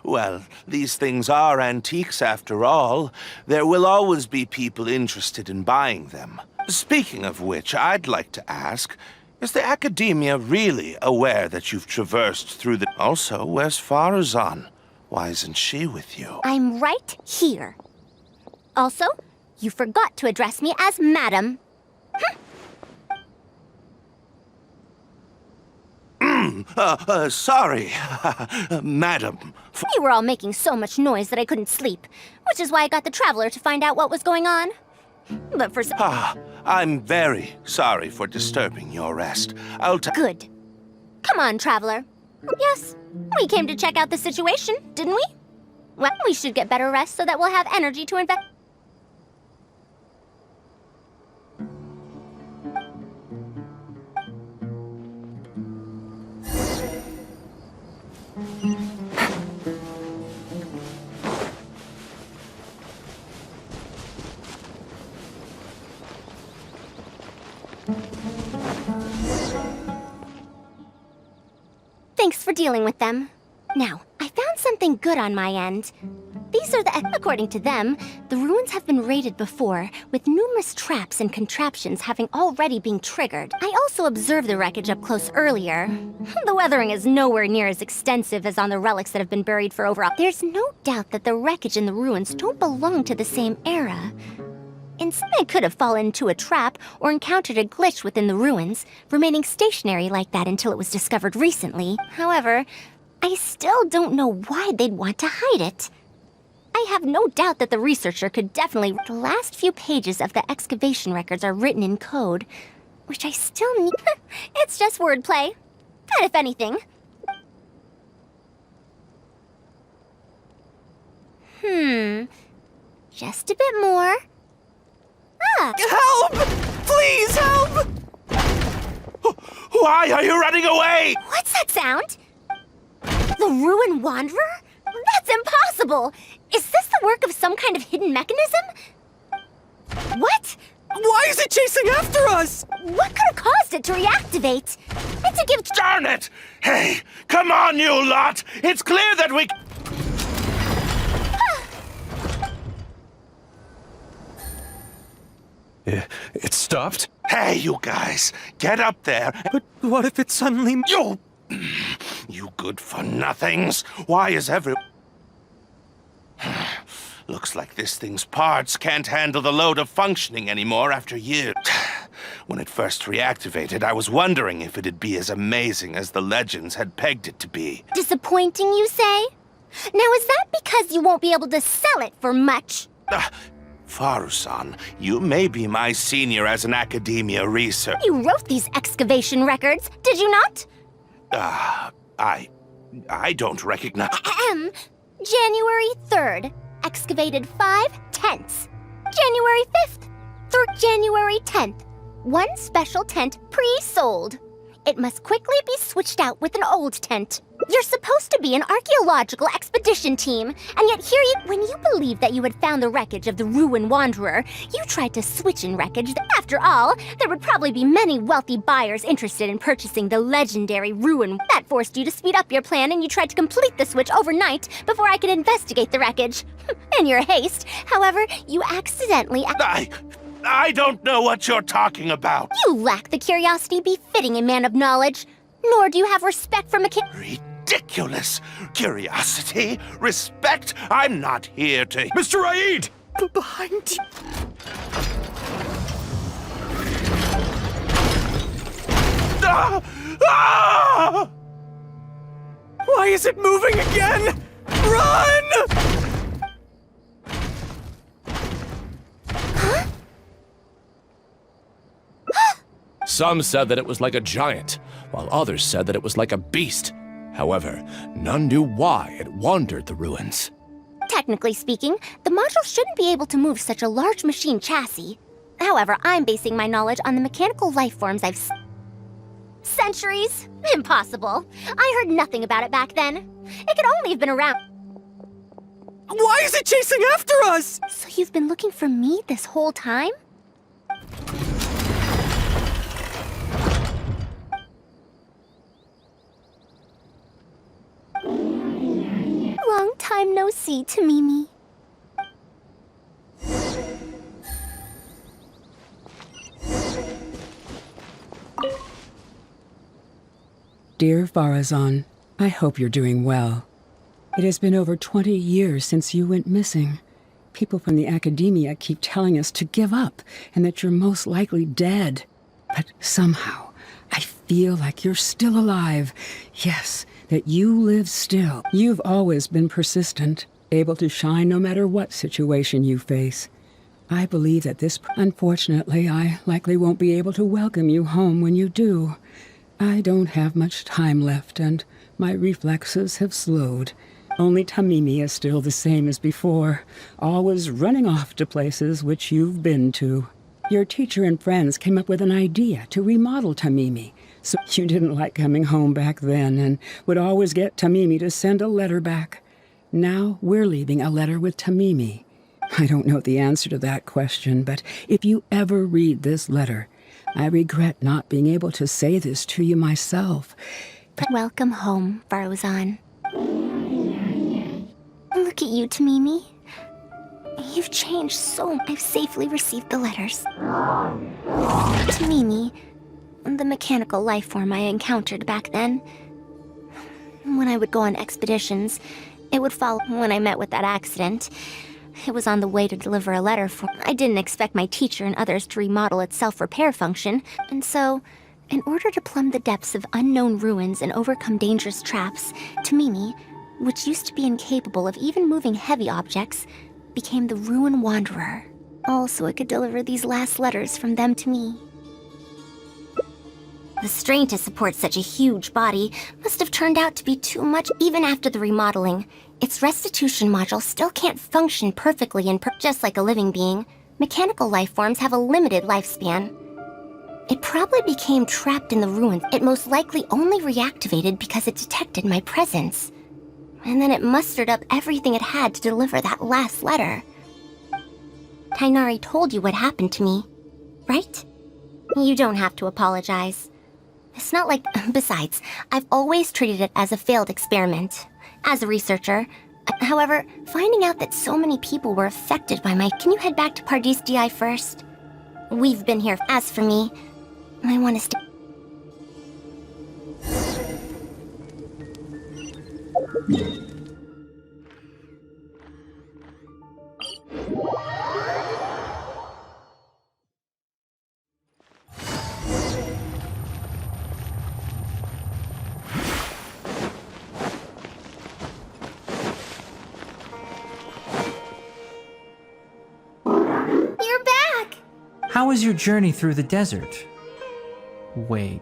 Well, these things are antiques after all. There will always be people interested in buying them. Speaking of which, I'd like to ask, is the academia really aware that you've traversed through the... Also, where's Faruzan? Why isn't she with you? I'm right here. Also, you forgot to address me as Madam. Sorry, Madam. You were all making so much noise that I couldn't sleep, which is why I got the Traveler to find out what was going on. But for some... I'm very sorry for disturbing your rest. Good. Come on, Traveler. Yes, we came to check out the situation, didn't we? Well, we should get better rest so that we'll have energy to invest... Thanks for dealing with them. Now, I found something good on my end. These are according to them, the ruins have been raided before, with numerous traps and contraptions having already been triggered. I also observed the wreckage up close earlier. The weathering is nowhere near as extensive as on the relics that have been buried for over... There's no doubt that the wreckage in the ruins don't belong to the same era. Instead, it could have fallen into a trap or encountered a glitch within the ruins, remaining stationary like that until it was discovered recently. However, I still don't know why they'd want to hide it. I have no doubt that the researcher could definitely... The last few pages of the excavation records are written in code, which I still need... It's just wordplay. And if anything... Just a bit more. Ah! Help! Please help! Why are you running away? What's that sound? The Ruin Wanderer? That's impossible! Is this the work of some kind of hidden mechanism? What? Why is it chasing after us? What could have caused it to reactivate? And to give... Darn it! Hey, come on, you lot! It's clear that we... It stopped? Hey, you guys, get up there. But what if it suddenly... You good-for-nothings. Why is every... Looks like this thing's parts can't handle the load of functioning anymore after years. When it first reactivated, I was wondering if it'd be as amazing as the legends had pegged it to be. Disappointing, you say? Now, is that because you won't be able to sell it for much? Faruzan, you may be my senior as an academia researcher. You wrote these excavation records, did you not? I don't recognize... January 3rd, excavated 5/10. January 5th, through January 10th, one special tent pre-sold. It must quickly be switched out with an old tent. You're supposed to be an archaeological expedition team, and yet here when you believed that you had found the wreckage of the Ruin Wanderer, you tried to switch in wreckage. After all, there would probably be many wealthy buyers interested in purchasing the legendary Ruin. That forced you to speed up your plan, and you tried to complete the switch overnight before I could investigate the wreckage. In your haste, however, you accidentally... I don't know what you're talking about. You lack the curiosity befitting a man of knowledge, nor do you have respect for Ridiculous. Curiosity? Respect? I'm not here to... Mr. Raid! Behind you. Why is it moving again? Run! Some said that it was like a giant, while others said that it was like a beast. However, none knew why it wandered the ruins. Technically speaking, the module shouldn't be able to move such a large machine chassis. However, I'm basing my knowledge on the mechanical life forms I've Centuries? Impossible. I heard nothing about it back then. It could only have been around... Why is it chasing after us? So you've been looking for me this whole time? Long time no see, Tamimi. Dear Faruzan, I hope you're doing well. It has been over 20 years since you went missing. People from the academia keep telling us to give up and that you're most likely dead. But somehow, I feel like you're still alive. Yes, that you live still. You've always been persistent, able to shine no matter what situation you face. I believe that unfortunately, I likely won't be able to welcome you home when you do. I don't have much time left, and my reflexes have slowed. Only Tamimi is still the same as before, always running off to places which you've been to. Your teacher and friends came up with an idea to remodel Tamimi, so you didn't like coming home back then and would always get Tamimi to send a letter back. Now we're leaving a letter with Tamimi. I don't know the answer to that question, but if you ever read this letter, I regret not being able to say this to you myself. But welcome home, Faruzan. Look at you, Tamimi. You've changed so much. I've safely received the letters. Tamimi, the mechanical life form I encountered back then. When I would go on expeditions, it would follow when I met with that accident. It was on the way to deliver a letter for... I didn't expect my teacher and others to remodel its self-repair function, and so, in order to plumb the depths of unknown ruins and overcome dangerous traps, Tamimi, which used to be incapable of even moving heavy objects, became the Ruin Wanderer. Also, it could deliver these last letters from them to me. The strain to support such a huge body must have turned out to be too much even after the remodeling. its restitution module still can't function perfectly and just like a living being, mechanical life forms have a limited lifespan. It probably became trapped in the ruins. It most likely only reactivated because it detected my presence. And then it mustered up everything it had to deliver that last letter. Tighnari told you what happened to me, right? You don't have to apologize. It's not like... Besides, I've always treated it as a failed experiment. As a researcher. However, finding out that so many people were affected by my... Can you head back to Tσdσs first? We've been here. As for me, I want to stay... You're back! How was your journey through the desert? Wait.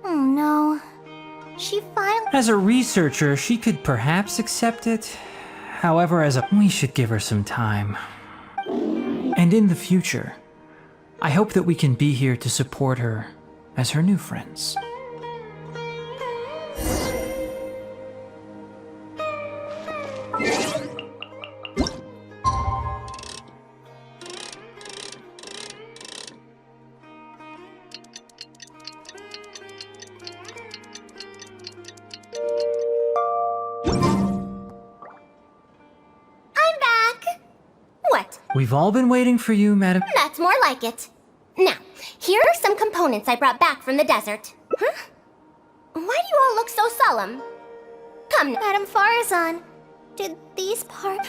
Oh no. She finally... As a researcher, she could perhaps accept it. However, we should give her some time. And in the future, I hope that we can be here to support her as her new friends. We've all been waiting for you, madam. That's more like it. Now, here are some components I brought back from the desert. Huh? Why do you all look so solemn? Come, Madam Faruzan, did these parts...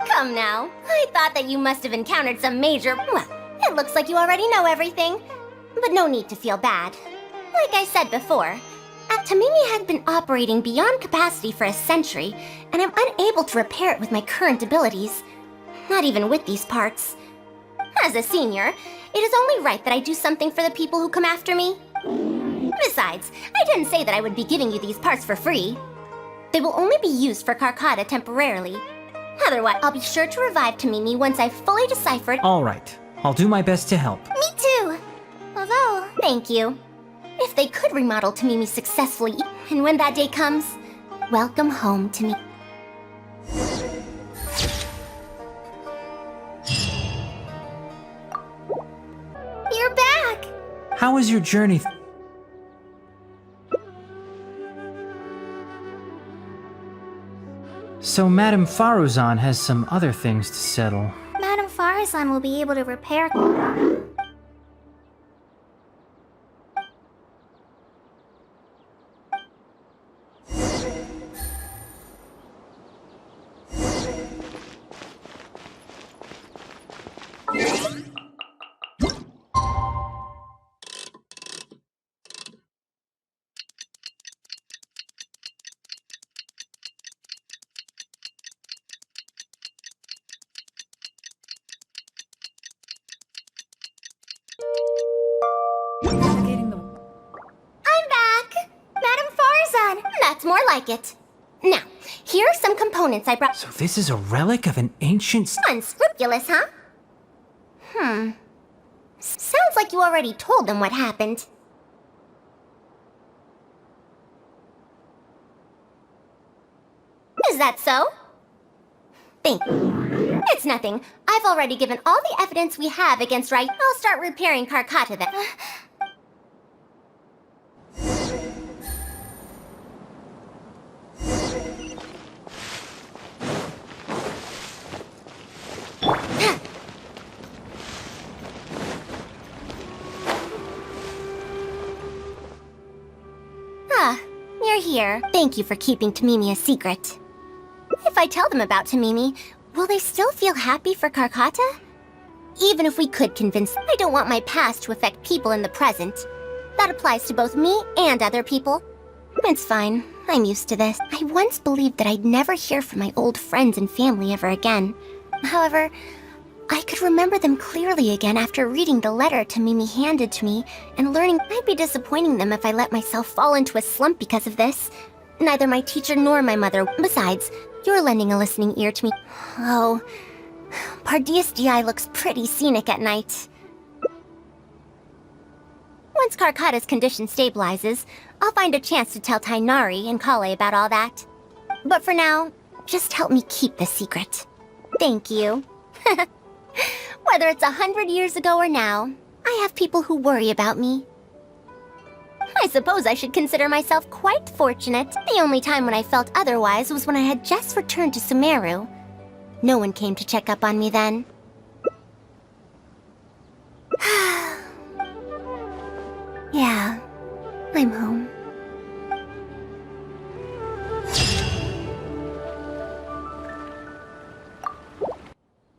Come now. I thought that you must have encountered some major... Well, it looks like you already know everything. But no need to feel bad. Like I said before, Tamimi had been operating beyond capacity for a century, and I'm unable to repair it with my current abilities. Not even with these parts. As a senior, it is only right that I do something for the people who come after me. Besides, I didn't say that I would be giving you these parts for free. They will only be used for Carcotta temporarily. Otherwise, I'll be sure to revive Tamimi once I've fully deciphered... All right. I'll do my best to help. Me too! Although... Thank you. If they could remodel Tamimi successfully, and when that day comes, welcome home to me. You're back! How was your journey? So Madam Faruzan has some other things to settle. Madam Faruzan will be able to repair... That's more like it. Now, here are some components I brought. So this is a relic of an ancient... Unscrupulous, huh? Sounds like you already told them what happened. Is that so? Think. It's nothing. I've already given all the evidence we have against Rai. I'll start repairing Carcotta then. You're here. Thank you for keeping Tamimi a secret. If I tell them about Tamimi, will they still feel happy for Carcotta? Even if we could convince them, I don't want my past to affect people in the present. That applies to both me and other people. It's fine. I'm used to this. I once believed that I'd never hear from my old friends and family ever again. However, I could remember them clearly again after reading the letter Mimi handed to me and learning I'd be disappointing them if I let myself fall into a slump because of this. Neither my teacher nor my mother. Besides, you're lending a listening ear to me. Oh, Tσdσs looks pretty scenic at night. Once Karkata's condition stabilizes, I'll find a chance to tell Tighnari and Kale about all that. But for now, just help me keep this secret. Thank you. Whether it's 100 years ago or now, I have people who worry about me. I suppose I should consider myself quite fortunate. The only time when I felt otherwise was when I had just returned to Sumeru. No one came to check up on me then. Yeah, I'm home.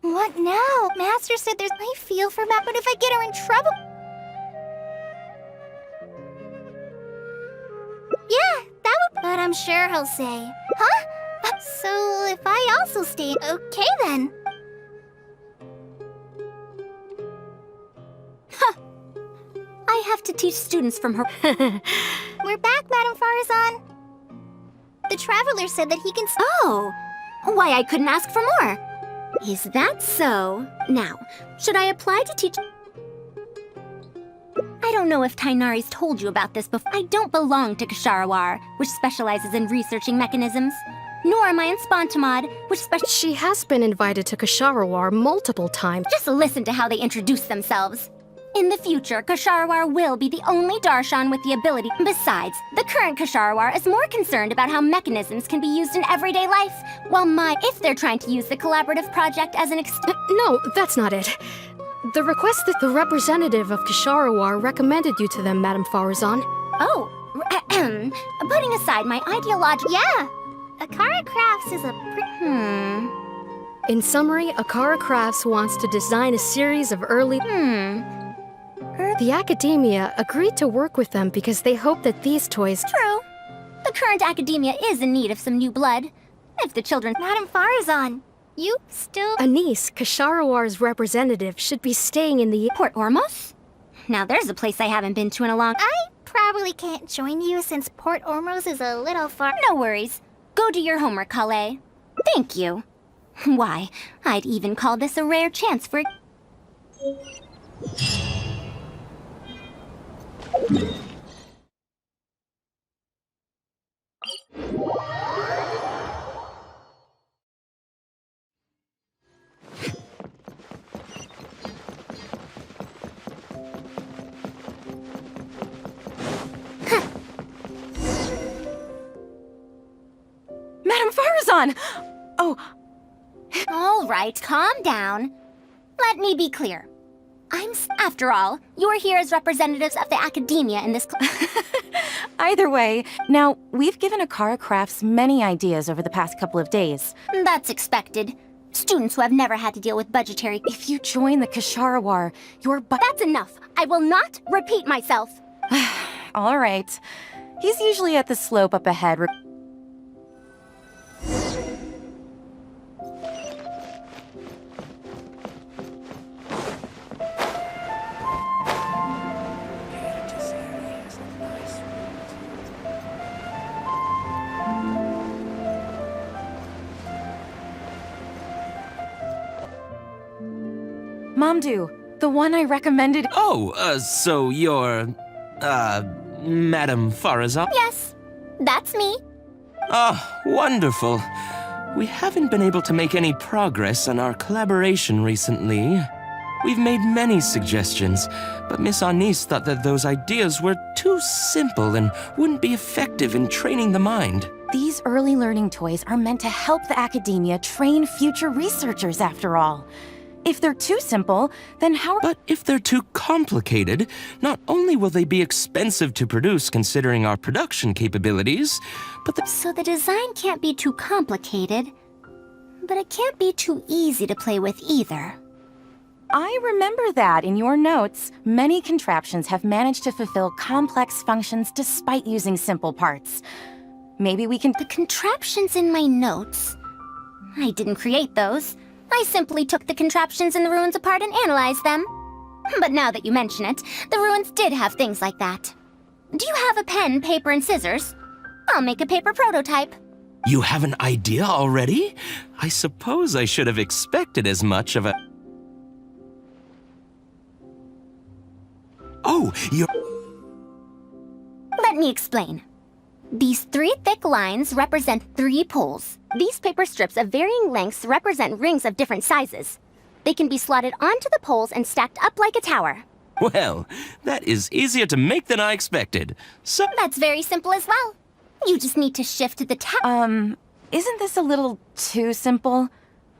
What now? Master said there's... I feel for Matt, but if I get her in trouble... Yeah, that would... But I'm sure he'll say, huh? So if I also stay... Okay then. Huh. I have to teach students from her... We're back, Madame Faruzan. The Traveler said that he can... Oh! Why, I couldn't ask for more. Is that so? Now, should I apply to teach... I don't know if Tighnari's told you about this before. I don't belong to Ksharawar, which specializes in researching mechanisms. Nor am I in Spontamod, which She has been invited to Ksharawar multiple times. Just listen to how they introduce themselves. In the future, Ksharawar will be the only Darshan with the ability. Besides, the current Ksharawar is more concerned about how mechanisms can be used in everyday life, while if they're trying to use the collaborative project as an No, that's not it. The request that the representative of Ksharawar recommended you to them, Madame Faruzan. Oh, putting aside my ideology... Yeah, Akara Crafts is a In summary, Akara Crafts wants to design a series of early... The academia agreed to work with them because they hope that these toys... True. The current academia is in need of some new blood. If the children... Madame Faruzan, you still... Anise, Kasharawar's representative, should be staying in the... Port Ormos? Now there's a place I haven't been to in a long... I probably can't join you since Port Ormos is a little far... No worries. Go do your homework, Kale. Thank you. Why, I'd even call this a rare chance for... Madame Faruzan! Oh. All right, calm down. Let me be clear. After all, you're here as representatives of the academia in this Either way, now, we've given Akara Crafts many ideas over the past couple of days. That's expected. Students who have never had to deal with budgetary... If you join the Ksharawar, your That's enough! I will not repeat myself! All right. He's usually at the slope up ahead. Mamdu, the one I recommended... Oh, so you're... Madame Faruzan? Yes, that's me. Ah, wonderful. We haven't been able to make any progress on our collaboration recently. We've made many suggestions, but Miss Anise thought that those ideas were too simple and wouldn't be effective in training the mind. These early learning toys are meant to help the academia train future researchers, after all. If they're too simple, then how... But if they're too complicated, not only will they be expensive to produce considering our production capabilities, but So the design can't be too complicated, but it can't be too easy to play with either. I remember that in your notes. Many contraptions have managed to fulfill complex functions despite using simple parts. Maybe we can... The contraptions in my notes? I didn't create those. I simply took the contraptions in the ruins apart and analyzed them. But now that you mention it, the ruins did have things like that. Do you have a pen, paper, and scissors? I'll make a paper prototype. You have an idea already? I suppose I should have expected as much of a... Oh, you're... Let me explain. These 3 thick lines represent 3 poles. These paper strips of varying lengths represent rings of different sizes. They can be slotted onto the poles and stacked up like a tower. Well, that is easier to make than I expected. So... That's very simple as well. You just need to shift the Isn't this a little too simple?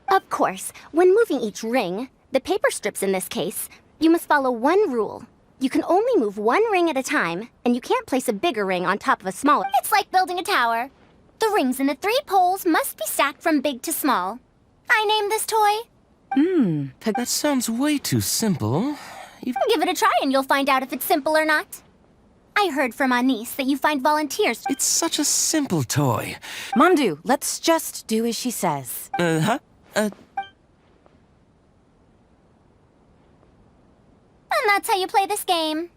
Of course, when moving each ring, the paper strips in this case, you must follow one rule. You can only move one ring at a time, and you can't place a bigger ring on top of a smaller. It's like building a tower. The rings in the 3 poles must be stacked from big to small. I named this toy. That sounds way too simple. Give it a try and you'll find out if it's simple or not. I heard from Anis that you find volunteers. It's such a simple toy. Mamdu, let's just do as she says. And that's how you play this game.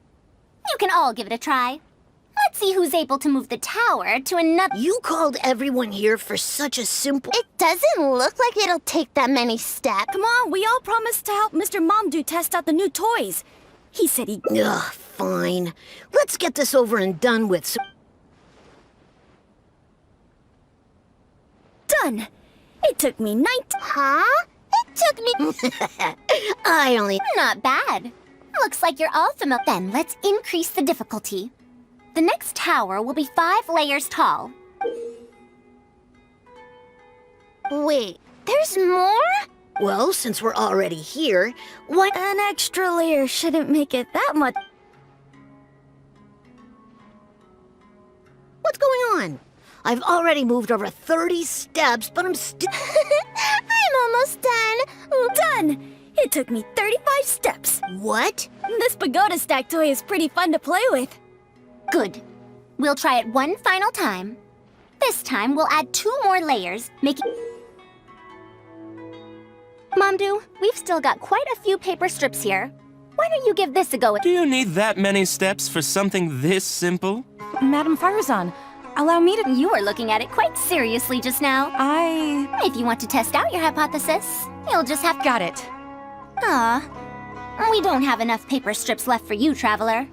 You can all give it a try. Let's see who's able to move the tower to another... You called everyone here for such a simple... It doesn't look like it'll take that many steps. Come on, we all promised to help Mr. Mamdu test out the new toys. He said he... Ugh, fine. Let's get this over and done with. Done. It took me 9... Huh? It took me... I only... Not bad. Looks like you're all familiar. Then let's increase the difficulty. The next tower will be 5 layers tall. Wait, there's more? Well, since we're already here, why... An extra layer shouldn't make it that much... What's going on? I've already moved over 30 steps, but I'm still... I'm almost done. Done! It took me 35 steps. What? This pagoda stack toy is pretty fun to play with. Good. We'll try it one final time. This time, we'll add 2 more layers, making... Mamdu, we've still got quite a few paper strips here. Why don't you give this a go? Do you need that many steps for something this simple? Madam Faruzan, allow me to... You were looking at it quite seriously just now. If you want to test out your hypothesis, you'll just have... Got it. We don't have enough paper strips left for you, Traveler.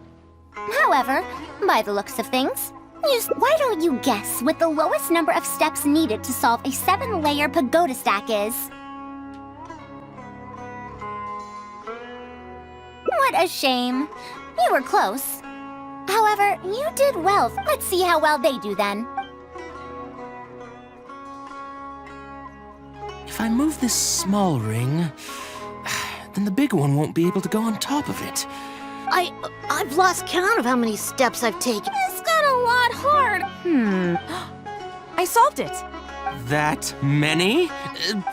However, by the looks of things, why don't you guess what the lowest number of steps needed to solve a 7-layer pagoda stack is? What a shame. You were close. However, you did well. Let's see how well they do then. If I move this small ring, then the big one won't be able to go on top of it. I've lost count of how many steps I've taken. This got a lot hard. I solved it. That many?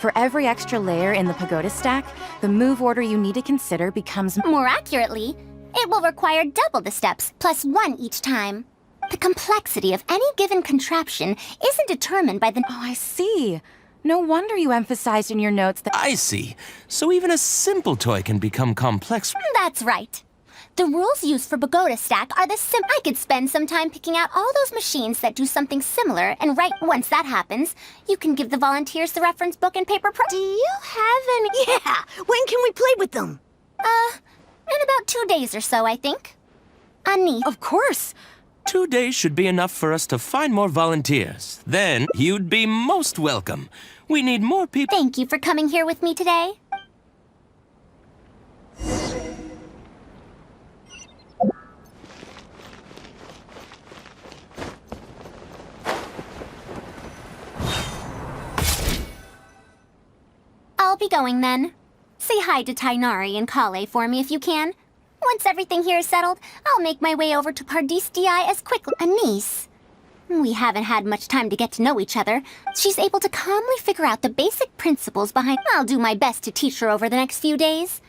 For every extra layer in the pagoda stack, the move order you need to consider becomes... More accurately, it will require double the steps, plus 1 each time. The complexity of any given contraption isn't determined by the... Oh, I see. No wonder you emphasized in your notes that... I see. So even a simple toy can become complex. That's right. The rules used for pagoda stack are the I could spend some time picking out all those machines that do something similar, and once that happens, you can give the volunteers the reference book and paper Do you have any... Yeah! When can we play with them? In about 2 days or so, I think. Anis. Of course. 2 days should be enough for us to find more volunteers. Then you'd be most welcome. We need more people. Thank you for coming here with me today. I'll be going then. Say hi to Tainari and Kale for me if you can. Once everything here is settled, I'll make my way over to Tσdσs as quickly. Anis. We haven't had much time to get to know each other. She's able to calmly figure out the basic principles behind... I'll do my best to teach her over the next few days.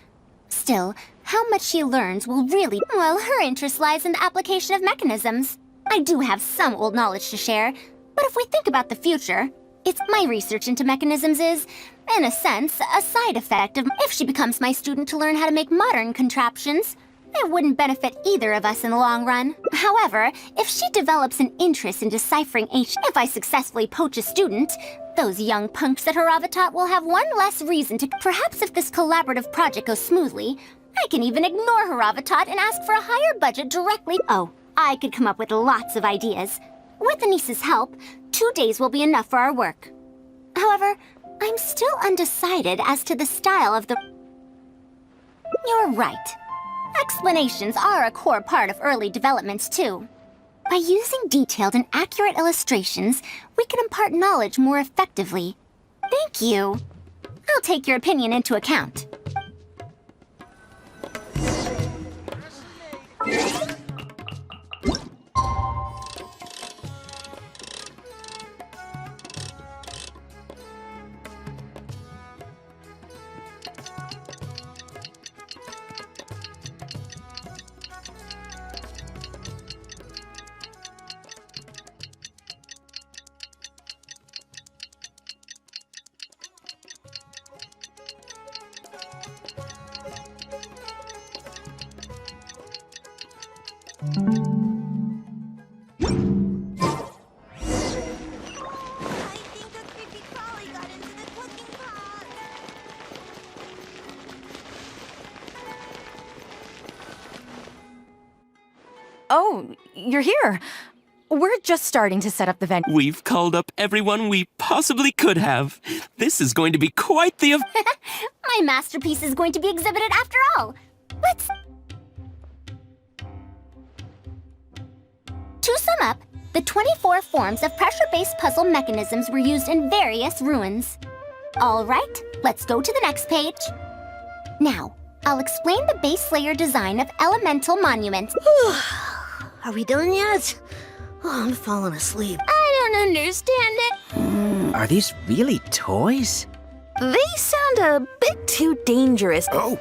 Still, how much she learns will really... Well, her interest lies in the application of mechanisms. I do have some old knowledge to share, but if we think about the future, It's my research into mechanisms is, in a sense, a side effect of if she becomes my student to learn how to make modern contraptions. It wouldn't benefit either of us in the long run. However, if she develops an interest in deciphering if I successfully poach a student, those young punks at Rεsεyvαdσs will have one less reason to. Perhaps if this collaborative project goes smoothly, I can even ignore Rεsεyvαdσs and ask for a higher budget directly. Oh, I could come up with lots of ideas. With Anis's help, 2 days will be enough for our work. However, I'm still undecided as to the style of the... You're right. Explanations are a core part of early developments, too. By using detailed and accurate illustrations, we can impart knowledge more effectively. Thank you. I'll take your opinion into account. Oh, you're here. We're just starting to set up the venue. We've called up everyone we possibly could have. This is going to be quite the... My masterpiece is going to be exhibited after all. Let's... To sum up, the 24 forms of pressure-based puzzle mechanisms were used in various ruins. All right, let's go to the next page. Now, I'll explain the base layer design of elemental monuments. Are we done yet? Oh, I'm falling asleep. I don't understand it. Are these really toys? They sound a bit too dangerous. Oh.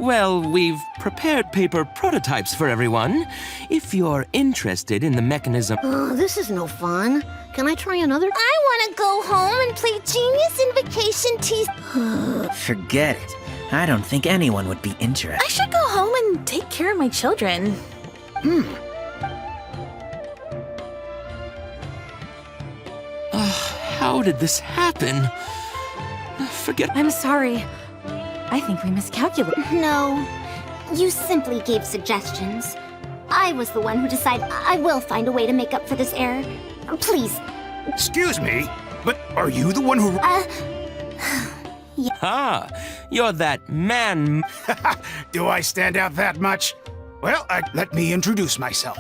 Well, we've prepared paper prototypes for everyone. If you're interested in the mechanism... Oh, this is no fun. Can I try another? I want to go home and play Genius Invocation T... Forget it. I don't think anyone would be interested. I should go home and take care of my children. How did this happen? Forget... I'm sorry. I think we miscalculated. No, you simply gave suggestions. I was the one who decided I will find a way to make up for this error. Please. Excuse me, but are you the one who... Yeah. Ah, you're that man... Do I stand out that much? Well, let me introduce myself.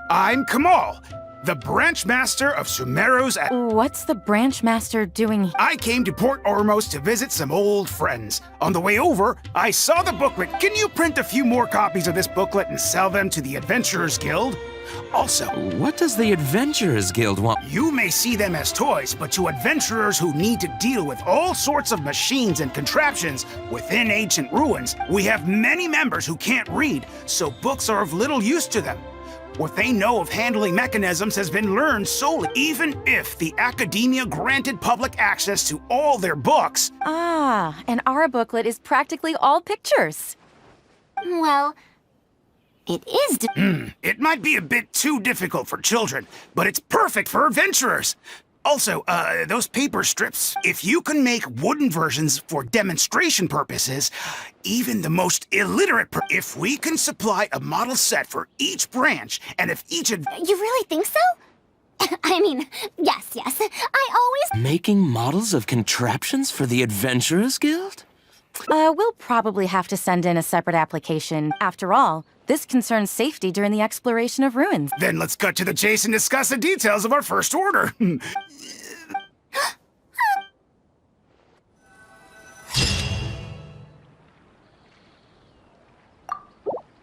I'm Kamal, the Branch Master of Sumeru's... What's the Branch Master doing? I came to Port Ormos to visit some old friends. On the way over, I saw the booklet. Can you print a few more copies of this booklet and sell them to the Adventurers Guild? Also... What does the Adventurers Guild want? You may see them as toys, but to adventurers who need to deal with all sorts of machines and contraptions within ancient ruins, we have many members who can't read, so books are of little use to them. What they know of handling mechanisms has been learned solely, even if the academia granted public access to all their books. Ah, and our booklet is practically all pictures. Well, it is... It might be a bit too difficult for children, but it's perfect for adventurers. Also, those paper strips, if you can make wooden versions for demonstration purposes, even the most illiterate if we can supply a model set for each branch, and if each... You really think so? I mean, yes. I always... Making models of contraptions for the Adventurers Guild? We'll probably have to send in a separate application. After all, this concerns safety during the exploration of ruins. Then let's cut to the chase and discuss the details of our first order.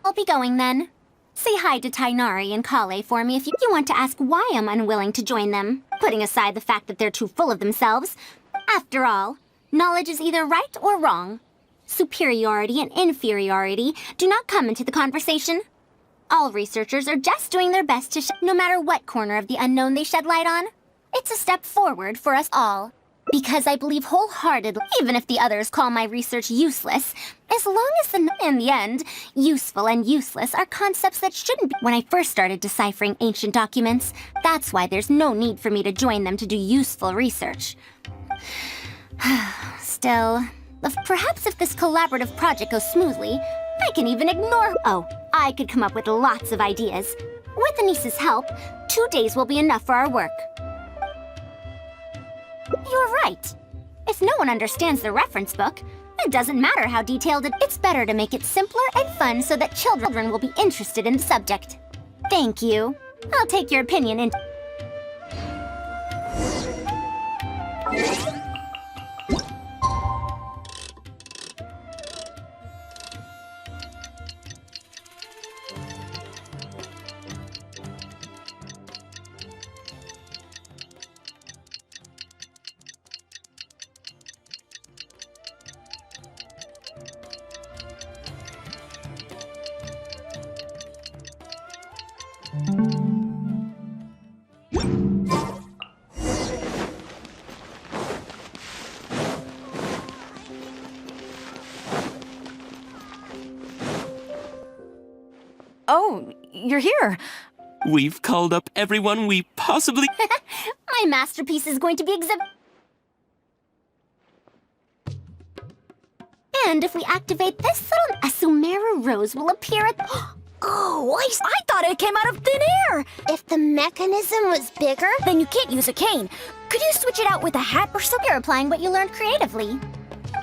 I'll be going then. Say hi to Tainari and Kale for me if you want to ask why I'm unwilling to join them, putting aside the fact that they're too full of themselves. After all, knowledge is either right or wrong. Superiority and inferiority do not come into the conversation. All researchers are just doing their best to no matter what corner of the unknown they shed light on. It's a step forward for us all. Because I believe wholeheartedly, even if the others call my research useless, as long as in the end, useful and useless are concepts that shouldn't be. When I first started deciphering ancient documents, that's why there's no need for me to join them to do useful research. Still, perhaps if this collaborative project goes smoothly, I can even ignore. Oh, I could come up with lots of ideas. With Anis's help, 2 days will be enough for our work. You're right. If no one understands the reference book, it doesn't matter how detailed it's better to make it simpler and fun so that children will be interested in the subject. Thank you. I'll take your opinion in. Oh, you're here. We've called up everyone we possibly... My masterpiece is going to be exhibited. And if we activate this little... A Sumeru rose will appear at... Oh, I thought it came out of thin air! If the mechanism was bigger, then you can't use a cane. Could you switch it out with a hat or something? You're applying what you learned creatively.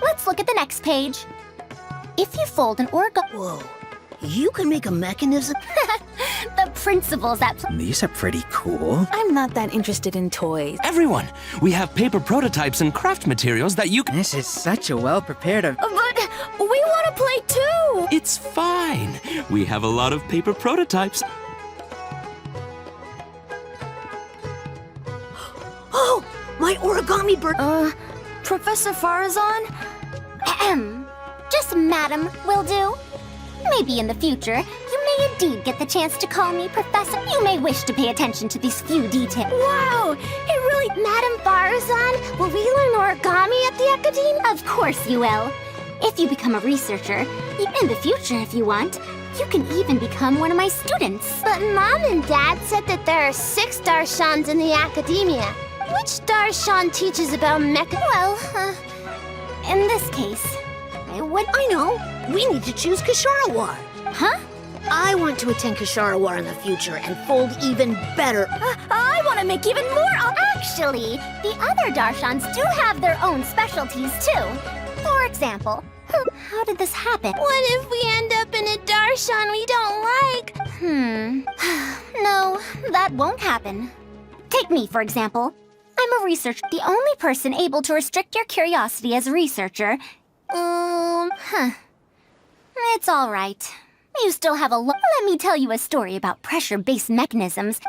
Let's look at the next page. If you fold an origami... Whoa. You can make a mechanism? The principles at play. These are pretty cool. I'm not that interested in toys. Everyone, we have paper prototypes and craft materials that you can... This is such a well-prepared... But we want to play too! It's fine. We have a lot of paper prototypes. Oh, my origami bird. Professor Faruzan? Ahem. Just Madam will do. Maybe in the future, you may indeed get the chance to call me Professor. You may wish to pay attention to these few details. Wow! It really... Madam Faruzan, will we learn origami at the Academia? Of course you will. If you become a researcher, in the future if you want, you can even become one of my students. But Mom and Dad said that there are 6 Darshans in the Academia. Which Darshan teaches about mecha... Well, in this case, I know. We need to choose Ksharawar. Huh? I want to attend Ksharawar in the future and fold even better. I want to make even more... Actually, the other Darshans do have their own specialties, too. For example, how did this happen? What if we end up in a Darshan we don't like? No, that won't happen. Take me, for example. I'm a researcher. The only person able to restrict your curiosity as a researcher... It's all right. You still have a Let me tell you a story about pressure-based mechanisms.